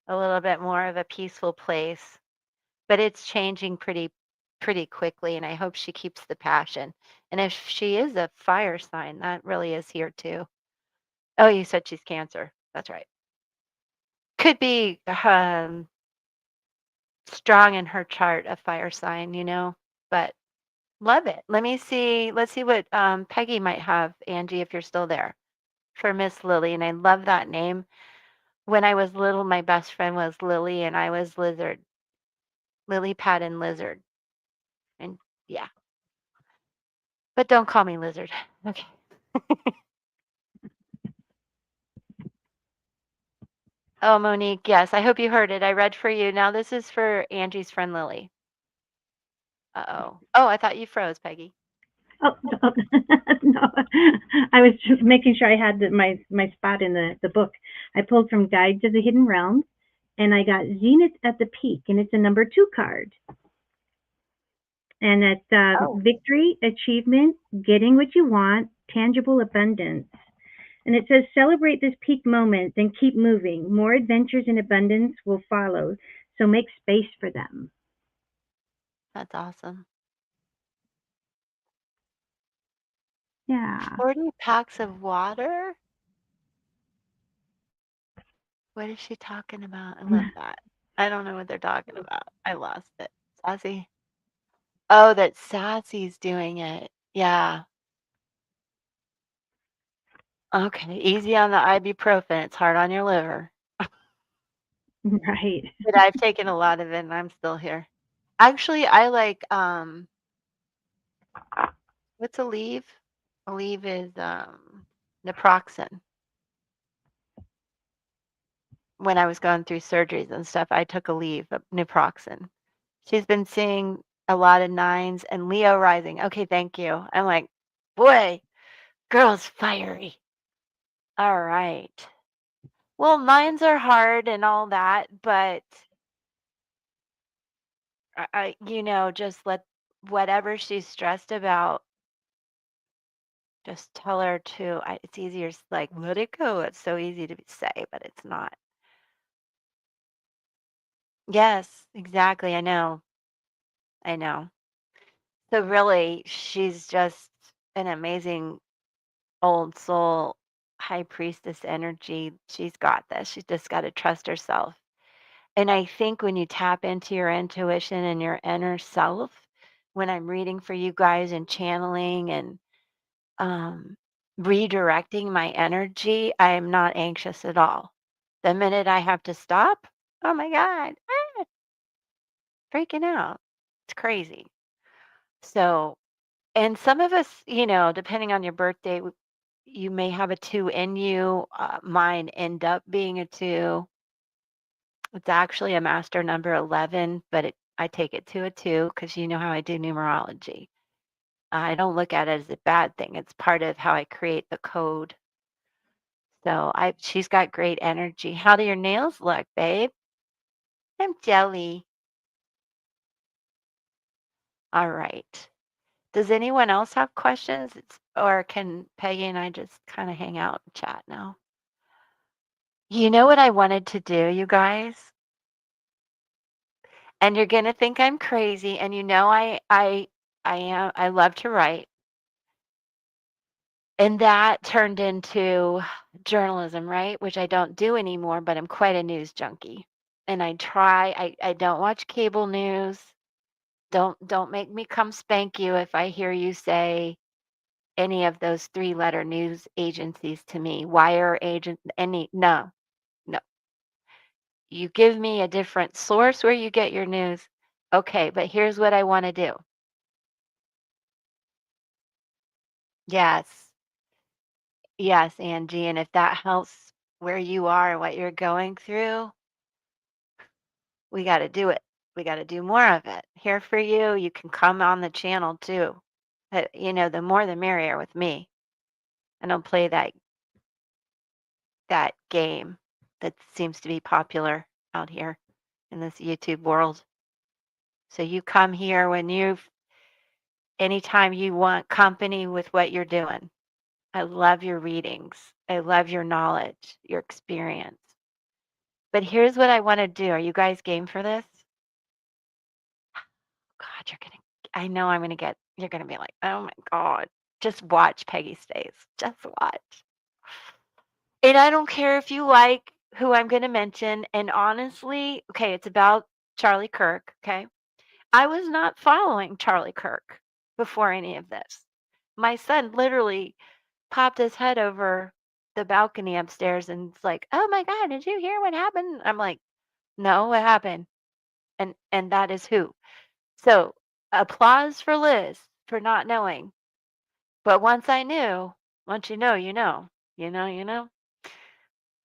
a little bit more of a peaceful place. But it's changing pretty quickly, and I hope she keeps the passion. And if she is a fire sign, that really is here too. Oh, you said she's Cancer. That's right. Could be strong in her chart, a fire sign, but love it. Let me see. Let's see what Peggy might have, Angie, if you're still there, for Miss Lily. And I love that name. When I was little, my best friend was Lily, and I was Lizard. Lily Pad and Lizard. And yeah, but don't call me Lizard. Okay. Oh, Monique, yes, I hope you heard it. I read for you. Now this is for Angie's friend Lily. Uh-oh. Oh, I thought you froze, Peggy. Oh, no, no. I was just making sure I had my spot in the book. I pulled from Guide to the Hidden Realms, and I got Zenith at the Peak, and it's a number 2 card. And it's Oh, victory, achievement, getting what you want, tangible abundance. And it says, celebrate this peak moment, then keep moving. More adventures in abundance will follow, so make space for them. that's awesome. Yeah. 40 packs of water? What is she talking about? I love that. I don't know what they're talking about. I lost it. Sassy. Oh, that Sassy's doing it. Yeah. Okay. Easy on the ibuprofen. It's hard on your liver. Right. But I've taken a lot of it and I'm still here. Actually, I like what's a leave? A leave is naproxen. When I was going through surgeries and stuff, I took a leave of naproxen. She's been seeing a lot of nines and Leo rising. Okay, thank you. I'm like, boy, girl's fiery. All right. Well, nines are hard and all that, but just let whatever she's stressed about, just tell her to. It's easier, like, let it go. It's so easy to say, but it's not. Yes, exactly. I know. I know. So really, she's just an amazing old soul high priestess energy. She's got this. She's just got to trust herself. And I think when you tap into your intuition and your inner self, when I'm reading for you guys and channeling and um, redirecting my energy, I am not anxious at all. The minute I have to stop, oh my God, freaking out. It's crazy. So, and some of us, depending on your birthday, you may have a two in you. Mine end up being a two. It's actually a master number 11, but I take it to a two because you know how I do numerology. I don't look at it as a bad thing. It's part of how I create the code. So she's got great energy. How do your nails look, babe? I'm jelly. All right. Does anyone else have questions? Or can Peggy and I just kind of hang out and chat now? You know what I wanted to do, you guys? And you're gonna think I'm crazy, and I am. I love to write. And that turned into journalism, right? Which I don't do anymore, but I'm quite a news junkie. And I don't watch cable news. Don't make me come spank you if I hear you say any of those three-letter news agencies to me. Wire agent any no, no. You give me a different source where you get your news. Okay, but here's what I want to do. Yes. Yes, Angie. And if that helps where you are and what you're going through, we got to do it. We got to do more of it. Here for you. You can come on the channel too. The more the merrier with me. I don't play that game that seems to be popular out here in this YouTube world. So you come here anytime you want company with what you're doing. I love your readings. I love your knowledge, your experience. But here's what I want to do. Are you guys game for this? God, I know you're gonna be like, oh my God, just watch Peggy's face. Just watch. And I don't care if you like who I'm going to mention. And honestly, okay, it's about Charlie Kirk. Okay. I was not following Charlie Kirk before any of this. My son literally popped his head over the balcony upstairs and it's like, oh my God, did you hear what happened? I'm like, no, what happened? And that is who. So applause for Liz for not knowing. But once you know, you know, you know.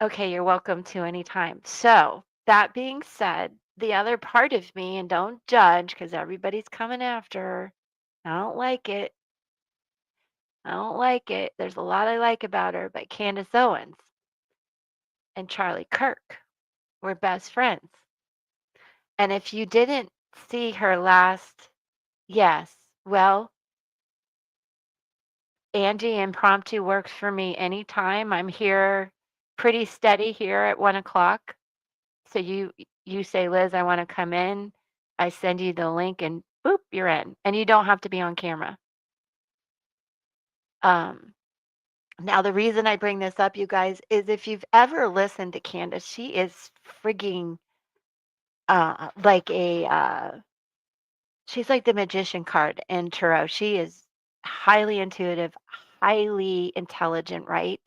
Okay, you're welcome to anytime. So, that being said, the other part of me, and don't judge because everybody's coming after her. I don't like it. I don't like it. There's a lot I like about her, but Candace Owens and Charlie Kirk were best friends. And if you didn't see her last, yes, well, Angie Impromptu works for me anytime. I'm here pretty steady here at 1 o'clock. So you say, Liz, I want to come in. I send you the link and boop, you're in. And you don't have to be on camera. Um, Now the reason I bring this up, you guys, is if you've ever listened to Candace, she is frigging like she's like the magician card in tarot. She is highly intuitive, highly intelligent, right?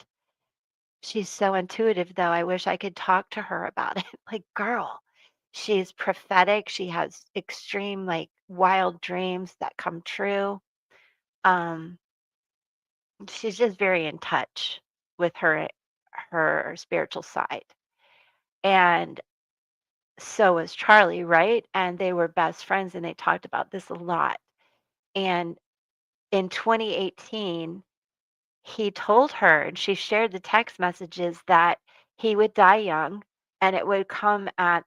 She's so intuitive, though. I wish I could talk to her about it. Like, girl, she's prophetic. She has extreme, like, wild dreams that come true. Um, she's just very in touch with her spiritual side. And so was Charlie, right? And they were best friends and they talked about this a lot. And in 2018, he told her, and she shared the text messages that he would die young and it would come at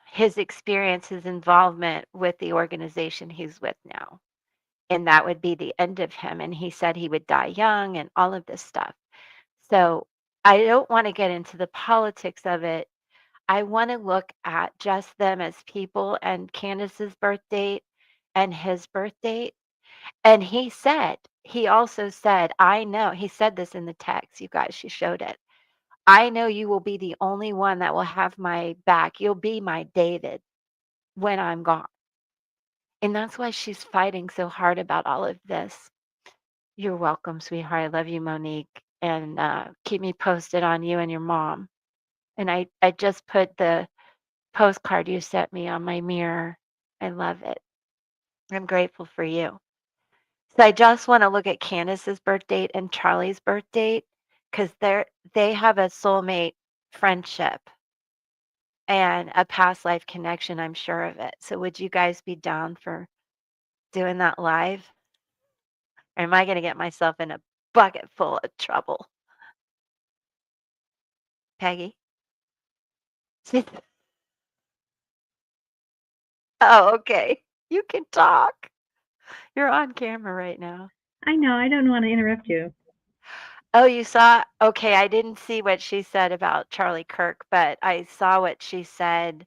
his experience, his involvement with the organization he's with now. And that would be the end of him. And he said he would die young and all of this stuff. So I don't want to get into the politics of it. I want to look at just them as people and Candace's birth date and his birth date. And he also said, I know, he said this in the text, you guys, she showed it. I know you will be the only one that will have my back. You'll be my David when I'm gone. And that's why she's fighting so hard about all of this. You're welcome, sweetheart. I love you, Monique. And keep me posted on you and your mom. And I just put the postcard you sent me on my mirror. I love it. I'm grateful for you. So I just want to look at Candace's birth date and Charlie's birth date because they have a soulmate friendship and a past life connection. I'm sure of it. So would you guys be down for doing that live? Or am I going to get myself in a bucket full of trouble? Peggy? Oh, okay. You can talk. You're on camera right now. I know, I don't want to interrupt you. Oh, you saw? Okay, I didn't see what she said about Charlie Kirk, but I saw what she said.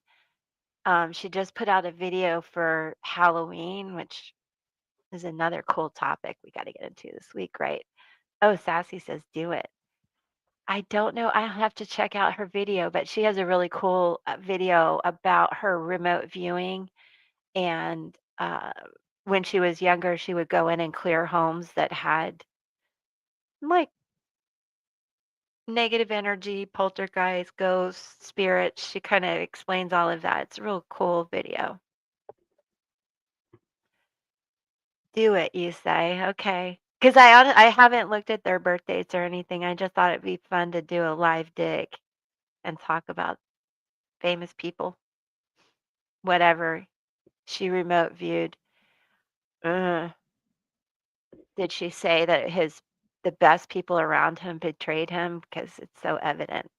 She just put out a video for Halloween, which is another cool topic we got to get into this week, right? Oh, Sassy says do it. I don't know. I'll have to check out her video, but she has a really cool video about her remote viewing. And when she was younger, she would go in and clear homes that had like negative energy, poltergeist, ghosts, spirits. She kind of explains all of that. It's a real cool video. Do it, you say. Okay. Because I haven't looked at their birthdays or anything. I just thought it'd be fun to do a live dig and talk about famous people, whatever she remote viewed. uh, did she say that the best people around him betrayed him? Because it's so evident.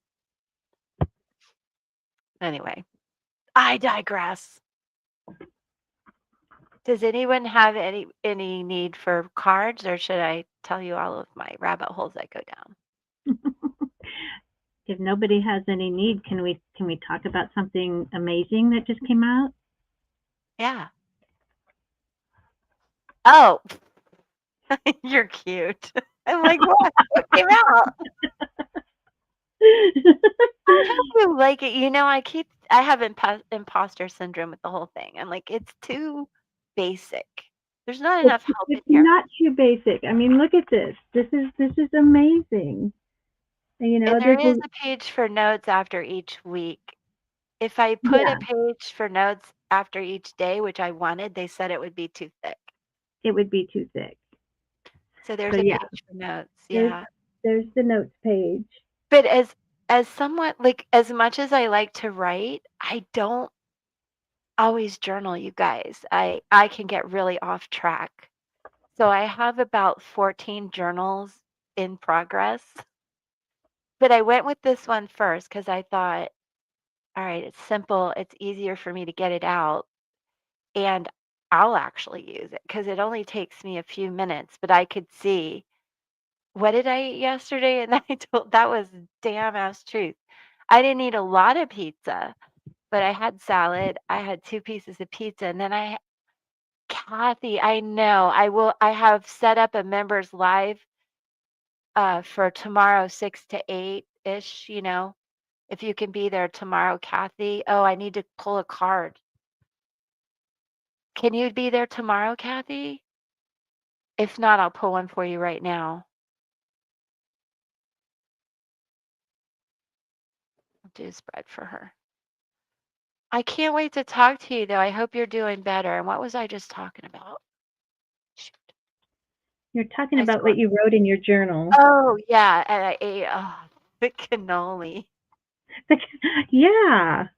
Anyway, I digress. Does anyone have any need for cards, or should I tell you all of my rabbit holes I go down? If nobody has any need, can we talk about something amazing that just came out? Yeah. Oh, you're cute. I'm like, what? What came out? I hope you like it. I have imposter syndrome with the whole thing. I'm like, it's too basic. There's not it's, enough help in it's here. not too basic. I mean, look at this. This is amazing. You And know, there there's is a a page for notes after each week. If I put a yeah, page for notes after each day, which I wanted, they said it would be too thick. it would be too thick. So So there's a yeah, page for notes. there's Yeah. there's the notes page. But as somewhat like as much as I like to write, I don't always journal, you guys. I can get really off track. So I have about 14 journals in progress, but I went with this one first because I thought, all right, it's simple, it's easier for me to get it out, and I'll actually use it because it only takes me a few minutes, but I could see what did I eat yesterday? And I told that was damn ass truth. I didn't eat a lot of pizza, but I had salad. I had 2 pieces of pizza, and then Kathy, I know. I have set up a members live for tomorrow 6 to 8-ish, if you can be there tomorrow, Kathy. Oh, I need to pull a card. Can you be there tomorrow, Kathy? If not, I'll pull one for you right now. I'll do a spread for her. I can't wait to talk to you though. I hope you're doing better. And what was I just talking about? Shoot, You're talking I about what swear. you wrote in your journal. Oh yeah, and I ate the cannoli. Yeah,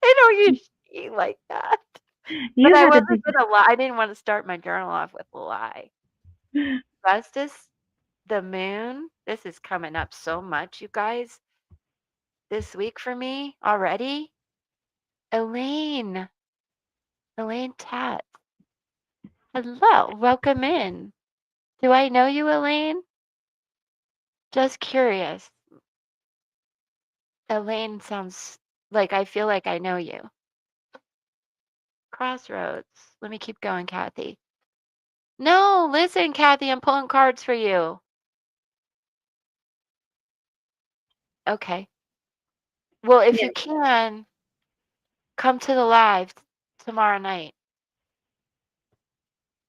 I don't usually eat like that. But you I had a wasn't big. gonna lie. I didn't want to start my journal off with a lie. Justice, the moon, this is coming up so much, you guys, this week for me already. Elaine, Elaine Tat. Hello, welcome in. Do I know you, Elaine? Just curious. Elaine sounds like I feel like I know you. Crossroads. Let me keep going, Kathy. No, listen, Kathy, I'm pulling cards for you. Okay. Well, if Yeah, you can, come to the live tomorrow night.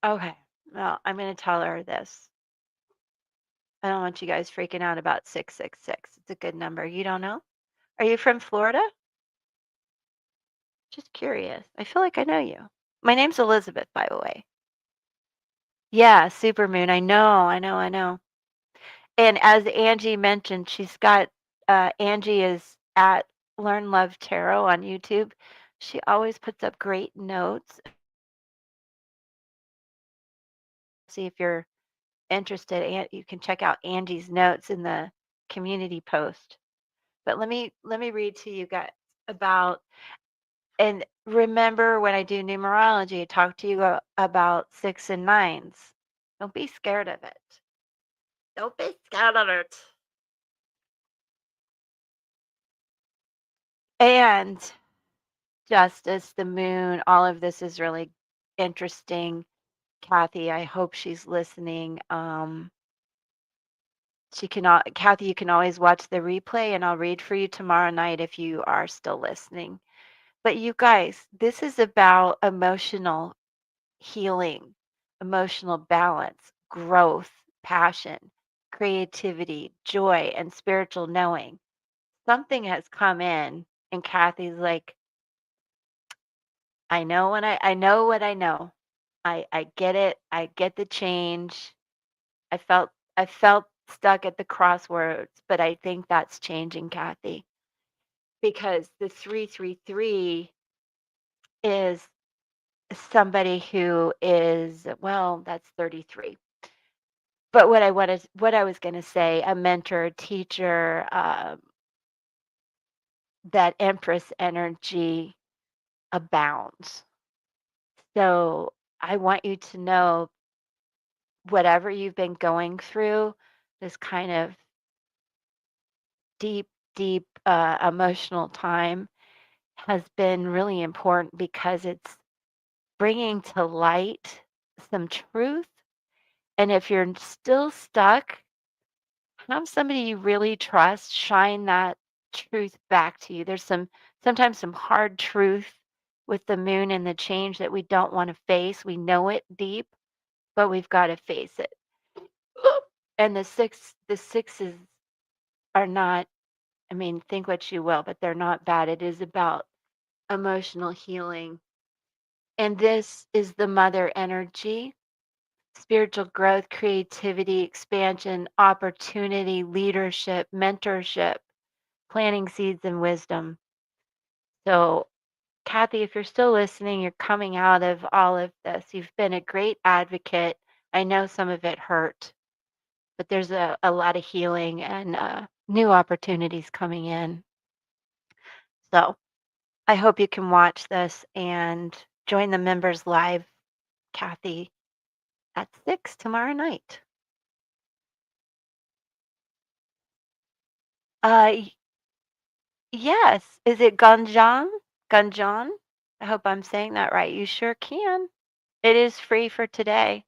Okay. Well, I'm going to tell her this. I don't want you guys freaking out about 666. It's a good number. You don't know? Are you from Florida? Just curious. I feel like I know you. My name's Elizabeth, by the way. Yeah, supermoon. I know. And as Angie mentioned, Angie is at Learn Love Tarot on YouTube. She always puts up great notes. See if you're interested, and you can check out Angie's notes in the community post. But let me read to you guys about, and remember when I do numerology, I talk to you about six and nines. Don't be scared of it. Don't be scared of it. And justice, the moon, all of this is really interesting. Kathy, I hope she's listening. Kathy, you can always watch the replay and I'll read for you tomorrow night if you are still listening. But you guys, this is about emotional healing, emotional balance, growth, passion, creativity, joy, and spiritual knowing. Something has come in, and Kathy's like, I know what I know. I get it. I get the change. I felt stuck at the crossroads, but I think that's changing, Kathy, because the 333 is somebody who is, well, that's 33. But what I was going to say, a mentor, teacher, that Empress energy abounds. So I want you to know whatever you've been going through, this kind of deep, deep emotional time has been really important because it's bringing to light some truth. And if you're still stuck, have somebody you really trust shine that truth back to you. There's sometimes some hard truth with the moon and the change that we don't want to face. We know it deep, but we've got to face it. And the sixes are not, I mean, think what you will, but they're not bad. It is about emotional healing. And this is the mother energy, spiritual growth, creativity, expansion, opportunity, leadership, mentorship, planting seeds and wisdom. So, Kathy, if you're still listening, you're coming out of all of this. You've been a great advocate. I know some of it hurt, but there's a lot of healing and new opportunities coming in. So, I hope you can watch this and join the members live, Kathy, at 6 tomorrow night. Y- yes. Is it Gunjan? Gunjan? I hope I'm saying that right. You sure can. It is free for today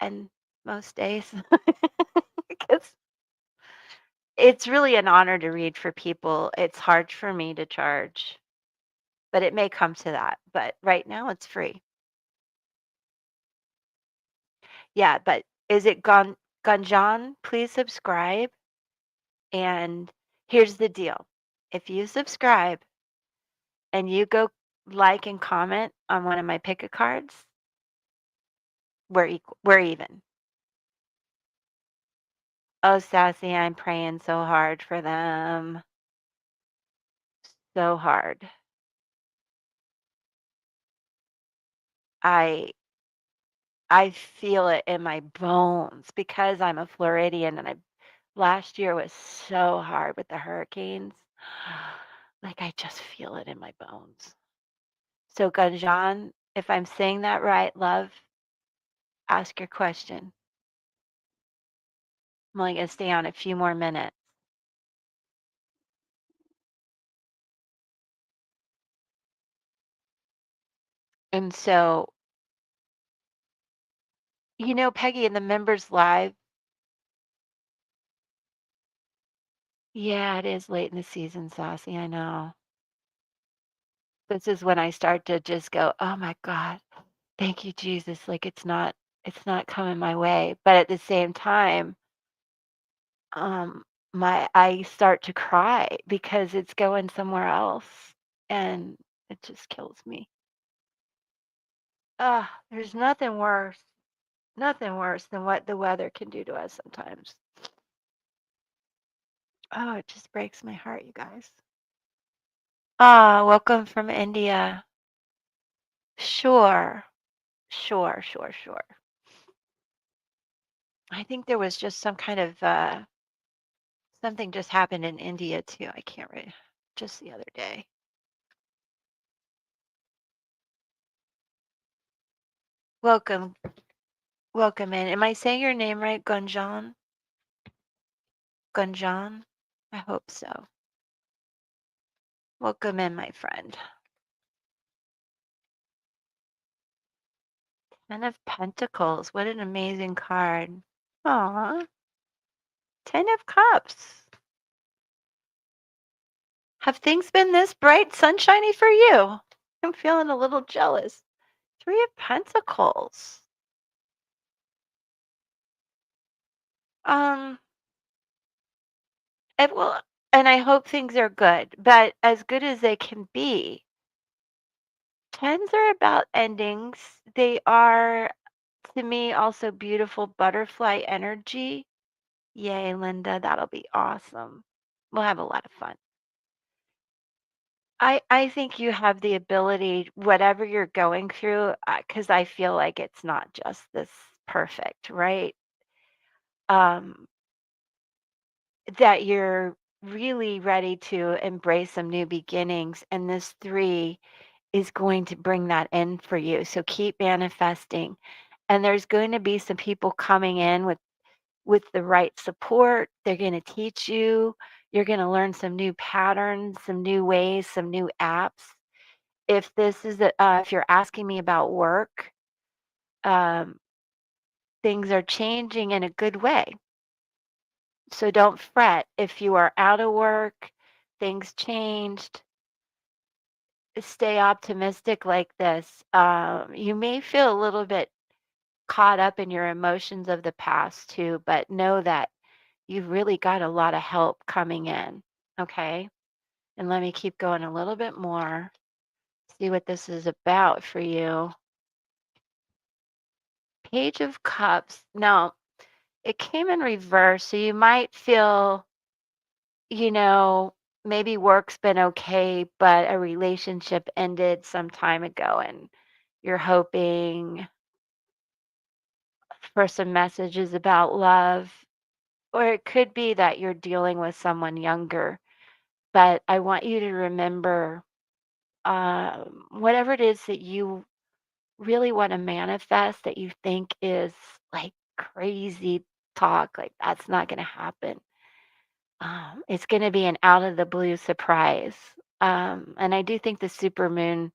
and most days because it's really an honor to read for people. It's hard for me to charge, but it may come to that. But right now it's free. Yeah, but is it Gunjan? Please subscribe. And here's the deal. If you subscribe and you go like and comment on one of my pick a cards, we're equal, we're even. Oh, Sassy, I'm praying so hard for them. So hard. I I feel it in my bones because I'm a Floridian and I last year was so hard with the hurricanes. Like I just feel it in my bones. So Gunjan, if I'm saying that right, love, ask your question. I'm only gonna stay on a few more minutes. And so, Peggy, in the members live, yeah, it is late in the season, Sassy. I know. This is when I start to just go, oh my God, thank you, Jesus. Like it's not coming my way. But at the same time, um, I start to cry because it's going somewhere else and it just kills me. There's nothing worse than what the weather can do to us sometimes. Oh, it just breaks my heart, you guys. Welcome from India. Sure, sure, sure, sure. I think there was just some kind of something just happened in India too. I can't read just the other day. Welcome, welcome in. Am I saying your name right, Gunjan? Gunjan? I hope so. Welcome in, my friend. Ten of Pentacles. What an amazing card. Aw. Ten of Cups. Have things been this bright, sunshiny for you? I'm feeling a little jealous. Three of Pentacles. Um, it will, and I hope things are good, but as good as they can be. Tens are about endings. They are, to me, also beautiful butterfly energy. Yay, Linda, that'll be awesome. We'll have a lot of fun. I think you have the ability, whatever you're going through, because I feel like it's not just this perfect, right? Um, that you're really ready to embrace some new beginnings, and this three is going to bring that in for you. So keep manifesting, and there's going to be some people coming in with the right support. They're going to teach you. You're going to learn some new patterns, some new ways, some new apps. If this is if you're asking me about work, um, things are changing in a good way. So don't fret if you are out of work, things changed. Stay optimistic like this. You may feel a little bit caught up in your emotions of the past too, but know that you've really got a lot of help coming in. Okay. And let me keep going a little bit more, see what this is about for you. Page of Cups. Now, it came in reverse, so you might feel, you know, maybe work's been okay, but a relationship ended some time ago and you're hoping for some messages about love. Or it could be that you're dealing with someone younger. But I want you to remember whatever it is that you really want to manifest that you think is like crazy talk, like that's not going to happen. It's going to be an out of the blue surprise. And I do think the supermoon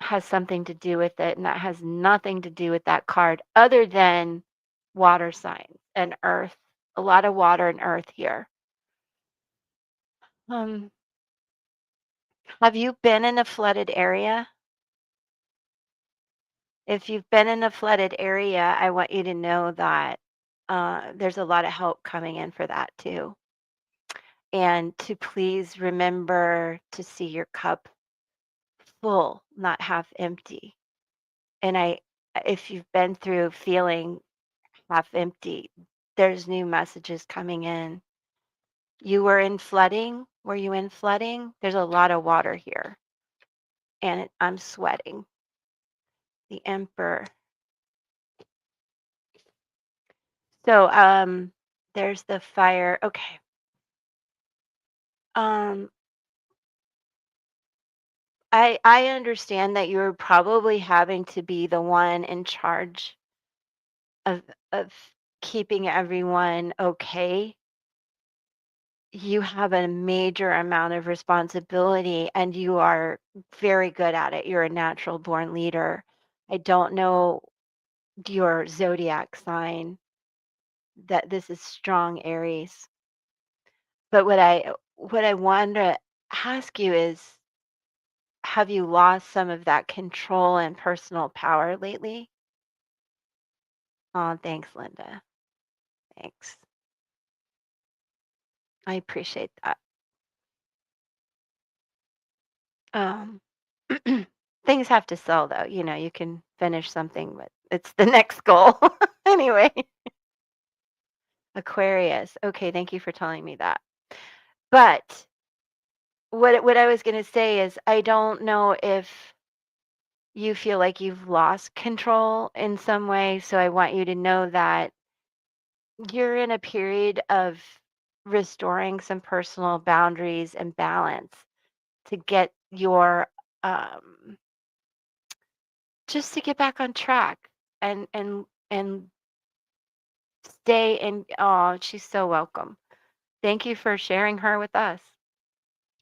has something to do with it, and that has nothing to do with that card other than water signs and earth. A lot of water and earth here. Um, have you been in a flooded area? If you've been in a flooded area, I want you to know that there's a lot of help coming in for that too. And to please remember to see your cup full, not half empty. And if you've been through feeling half empty, there's new messages coming in. You were in flooding. Were you in flooding? There's a lot of water here, and I'm sweating. The Emperor. So, there's the fire. Okay. Um, I understand that you're probably having to be the one in charge of of keeping everyone okay. You have a major amount of responsibility and you are very good at it. You're a natural born leader. I don't know your zodiac sign, that this is strong Aries. But what I want to ask you is, have you lost some of that control and personal power lately? Oh, thanks, Linda. Thanks. I appreciate that. Um, things have to sell though. You know, you can finish something, but it's the next goal. Anyway, Aquarius. Okay, thank you for telling me that. But what I was going to say is I don't know if you feel like you've lost control in some way, so I want you to know that you're in a period of restoring some personal boundaries and balance to get your um just to get back on track and stay in. Oh, she's so welcome. Thank you for sharing her with us.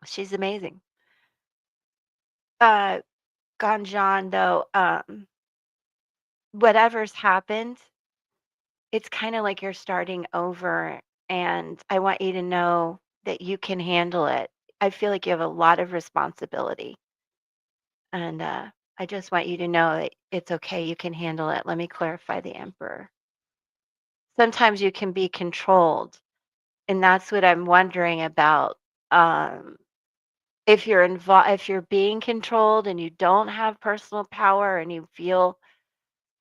She's amazing. uh Ganjan though, whatever's happened, it's kind of like you're starting over, and I want you to know that you can handle it. I feel like you have a lot of responsibility, and I just want you to know that it's okay. You can handle it. Let me clarify the Emperor. Sometimes you can be controlled, and that's what I'm wondering about. Um, if you're involved, if you're being controlled and you don't have personal power and you feel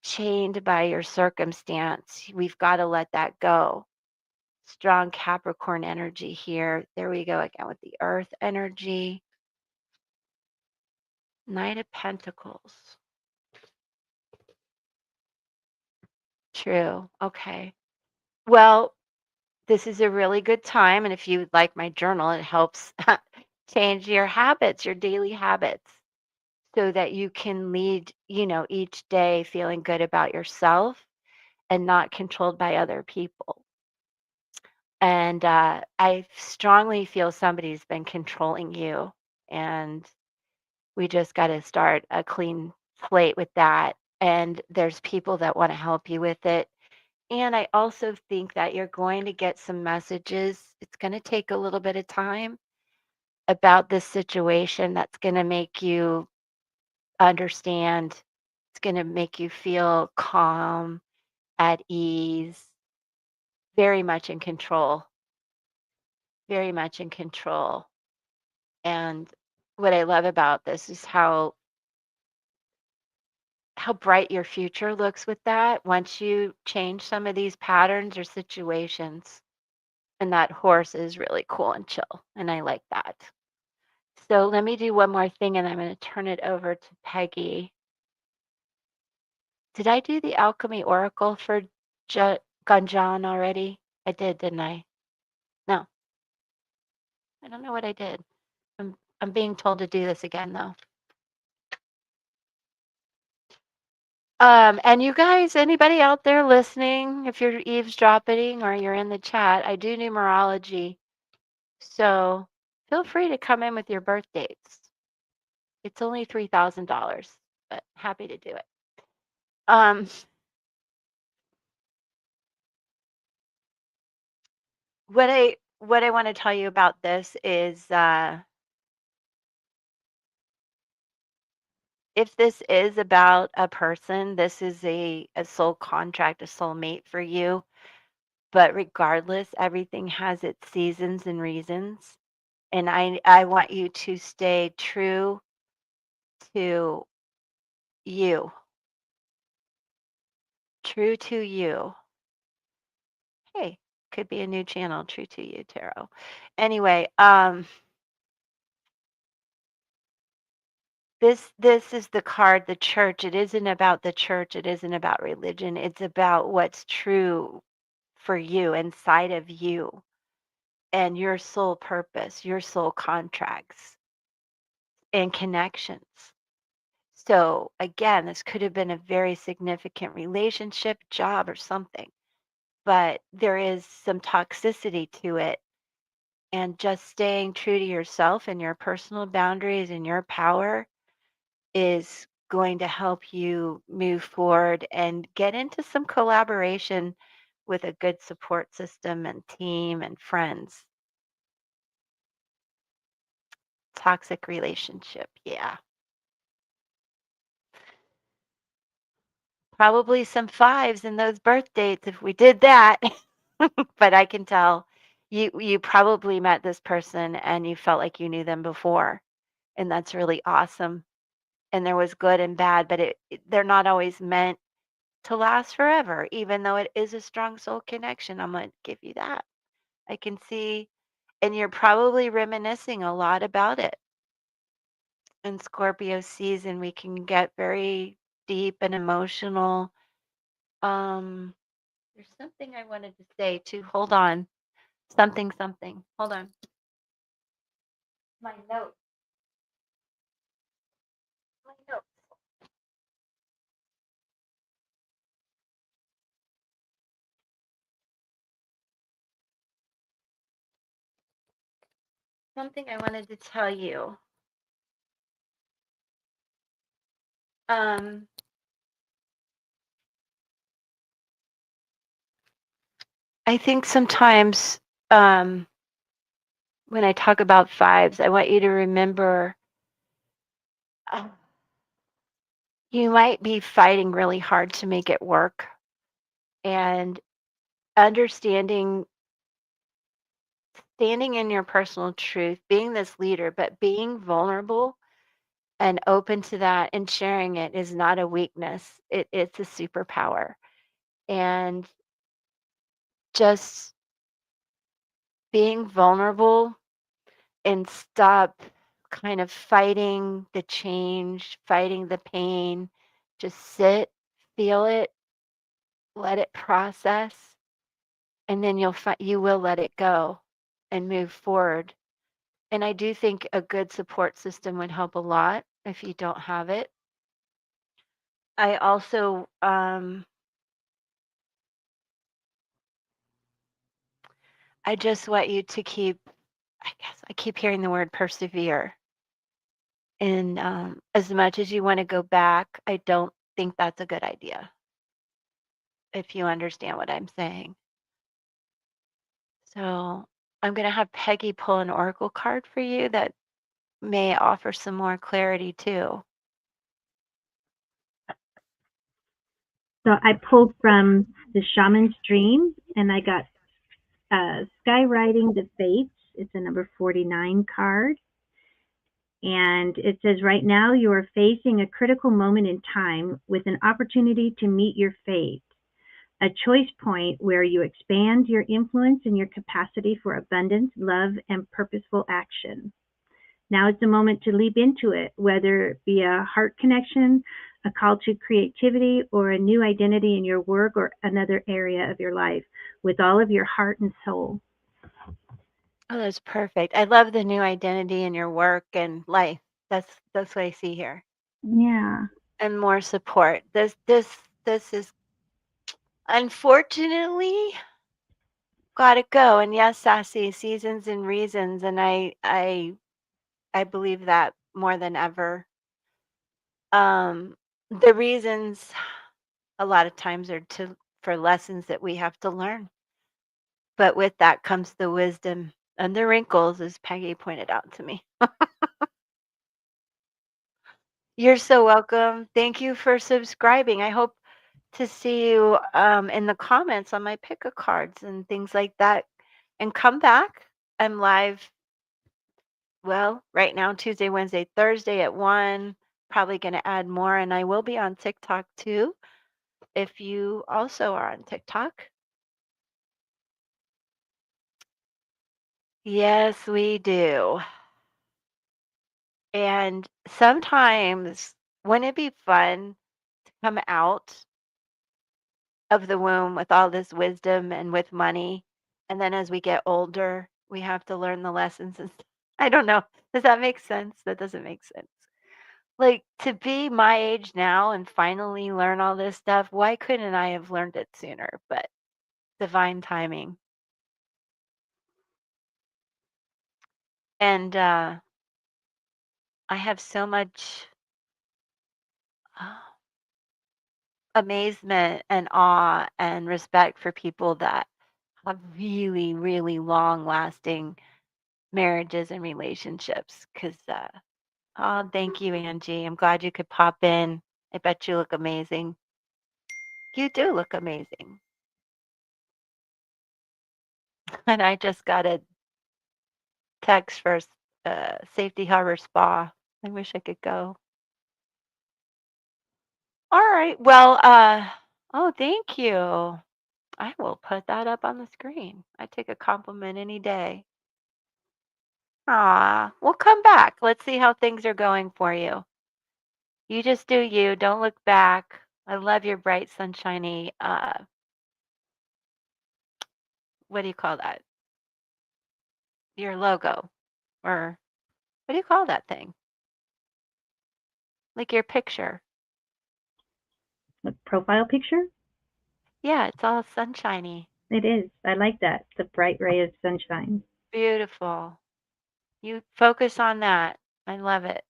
chained by your circumstance, we've got to let that go. Strong Capricorn energy here. There we go again with the earth energy. Knight of Pentacles. True. Okay. Well, this is a really good time. And if you like my journal, it helps change your habits, your daily habits, so that you can lead, each day feeling good about yourself and not controlled by other people. And I strongly feel somebody's been controlling you. And we just got to start a clean slate with that. And there's people that want to help you with it. And I also think that you're going to get some messages. It's going to take a little bit of time about this situation that's going to make you understand. It's going to make you feel calm, at ease, very much in control, very much in control. And what I love about this is how bright your future looks with that once you change some of these patterns or situations. And that horse is really cool and chill. And I like that. So let me do one more thing and I'm going to turn it over to Peggy. Did I do the alchemy oracle for Ganjan already? I did, didn't I? No, I don't know what I did. I'm being told to do this again though. And you guys, anybody out there listening, if you're eavesdropping or you're in the chat, I do numerology. So feel free to come in with your birth dates. It's only $3,000, but happy to do it. Um, what I want to tell you about this is if this is about a person, this is a soul contract, a soul mate for you. But regardless, everything has its seasons and reasons. And I want you to stay true to you, true to you. Hey, could be a new channel, true to you, tarot. Anyway, this is the card, the church. It isn't about the church. It isn't about religion. It's about what's true for you inside of you and your soul purpose, your soul contracts and connections. So again, this could have been a very significant relationship, job, or something, but there is some toxicity to it. And just staying true to yourself and your personal boundaries and your power is going to help you move forward and get into some collaboration with a good support system and team and friends. Toxic relationship, yeah. Probably some fives in those birth dates if we did that. But I can tell you probably met this person and you felt like you knew them before, and that's really awesome. And there was good and bad, but they're not always meant to last forever, even though it is a strong soul connection. I'm gonna give you that. I can see, and you're probably reminiscing a lot about it. In Scorpio season, we can get very deep and emotional. Um, there's something I wanted to say too. Hold on. Something. Hold on. My note. My note. Something I wanted to tell you. Um, I think sometimes when I talk about fives, I want you to remember uh, you might be fighting really hard to make it work and understanding standing in your personal truth, being this leader, but being vulnerable and open to that and sharing it is not a weakness. It's a superpower. And just being vulnerable and stop kind of fighting the change, fighting the pain. Just sit, feel it, let it process, and then you will let it go and move forward. And I do think a good support system would help a lot if you don't have it. I also I just want you to keep, I guess I keep hearing the word persevere. And as much as you want to go back, I don't think that's a good idea, if you understand what I'm saying. So I'm going to have Peggy pull an oracle card for you that may offer some more clarity too. So I pulled from the Shaman's Dream, and I got Skywriting the Fates. It's a number 49 card. And it says, right now you are facing a critical moment in time with an opportunity to meet your fate, a choice point where you expand your influence and your capacity for abundance, love, and purposeful action. Now is the moment to leap into it, whether it be a heart connection, a call to creativity, or a new identity in your work or another area of your life with all of your heart and soul. Oh, that's perfect. I love the new identity in your work and life. That's what I see here. Yeah. And more support. This is unfortunately gotta go. And yes, Sassy, seasons and reasons. And I believe that more than ever. The reasons a lot of times are to for lessons that we have to learn. But with that comes the wisdom and the wrinkles, as Peggy pointed out to me. You're so welcome. Thank you for subscribing. I hope to see you in the comments on my pick a cards and things like that. And come back. I'm live, well, right now, Tuesday, Wednesday, Thursday at 1. Probably going to add more. And I will be on TikTok too, if you also are on TikTok. Yes, we do. And sometimes, wouldn't it be fun to come out of the womb with all this wisdom and with money? And then as we get older, we have to learn the lessons. And I don't know. Does that make sense? That doesn't make sense. Like to be my age now and finally learn all this stuff, why couldn't I have learned it sooner? But divine timing. And I have so much uh, amazement and awe and respect for people that have really, really long lasting marriages and relationships. Because, oh, thank you, Angie. I'm glad you could pop in. I bet you look amazing. You do look amazing. And I just got a text for Safety Harbor Spa. I wish I could go. All right. Well, oh, thank you. I will put that up on the screen. I take a compliment any day. Ah, well, come back. Let's see how things are going for you. You just do you. Don't look back. I love your bright, sunshiny, what do you call that? Your logo. Or what do you call that thing? Like your picture. The profile picture? Yeah, it's all sunshiny. It is. I like that. The bright ray of sunshine. Beautiful. You focus on that. I love it.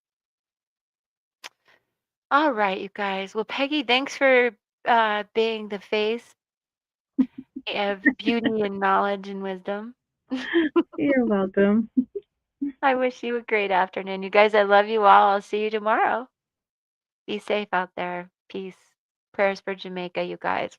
All right, you guys. Well, Peggy, thanks for being the face of beauty and knowledge and wisdom. You're welcome. I wish you a great afternoon. You guys, I love you all. I'll see you tomorrow. Be safe out there. Peace. Prayers for Jamaica, you guys.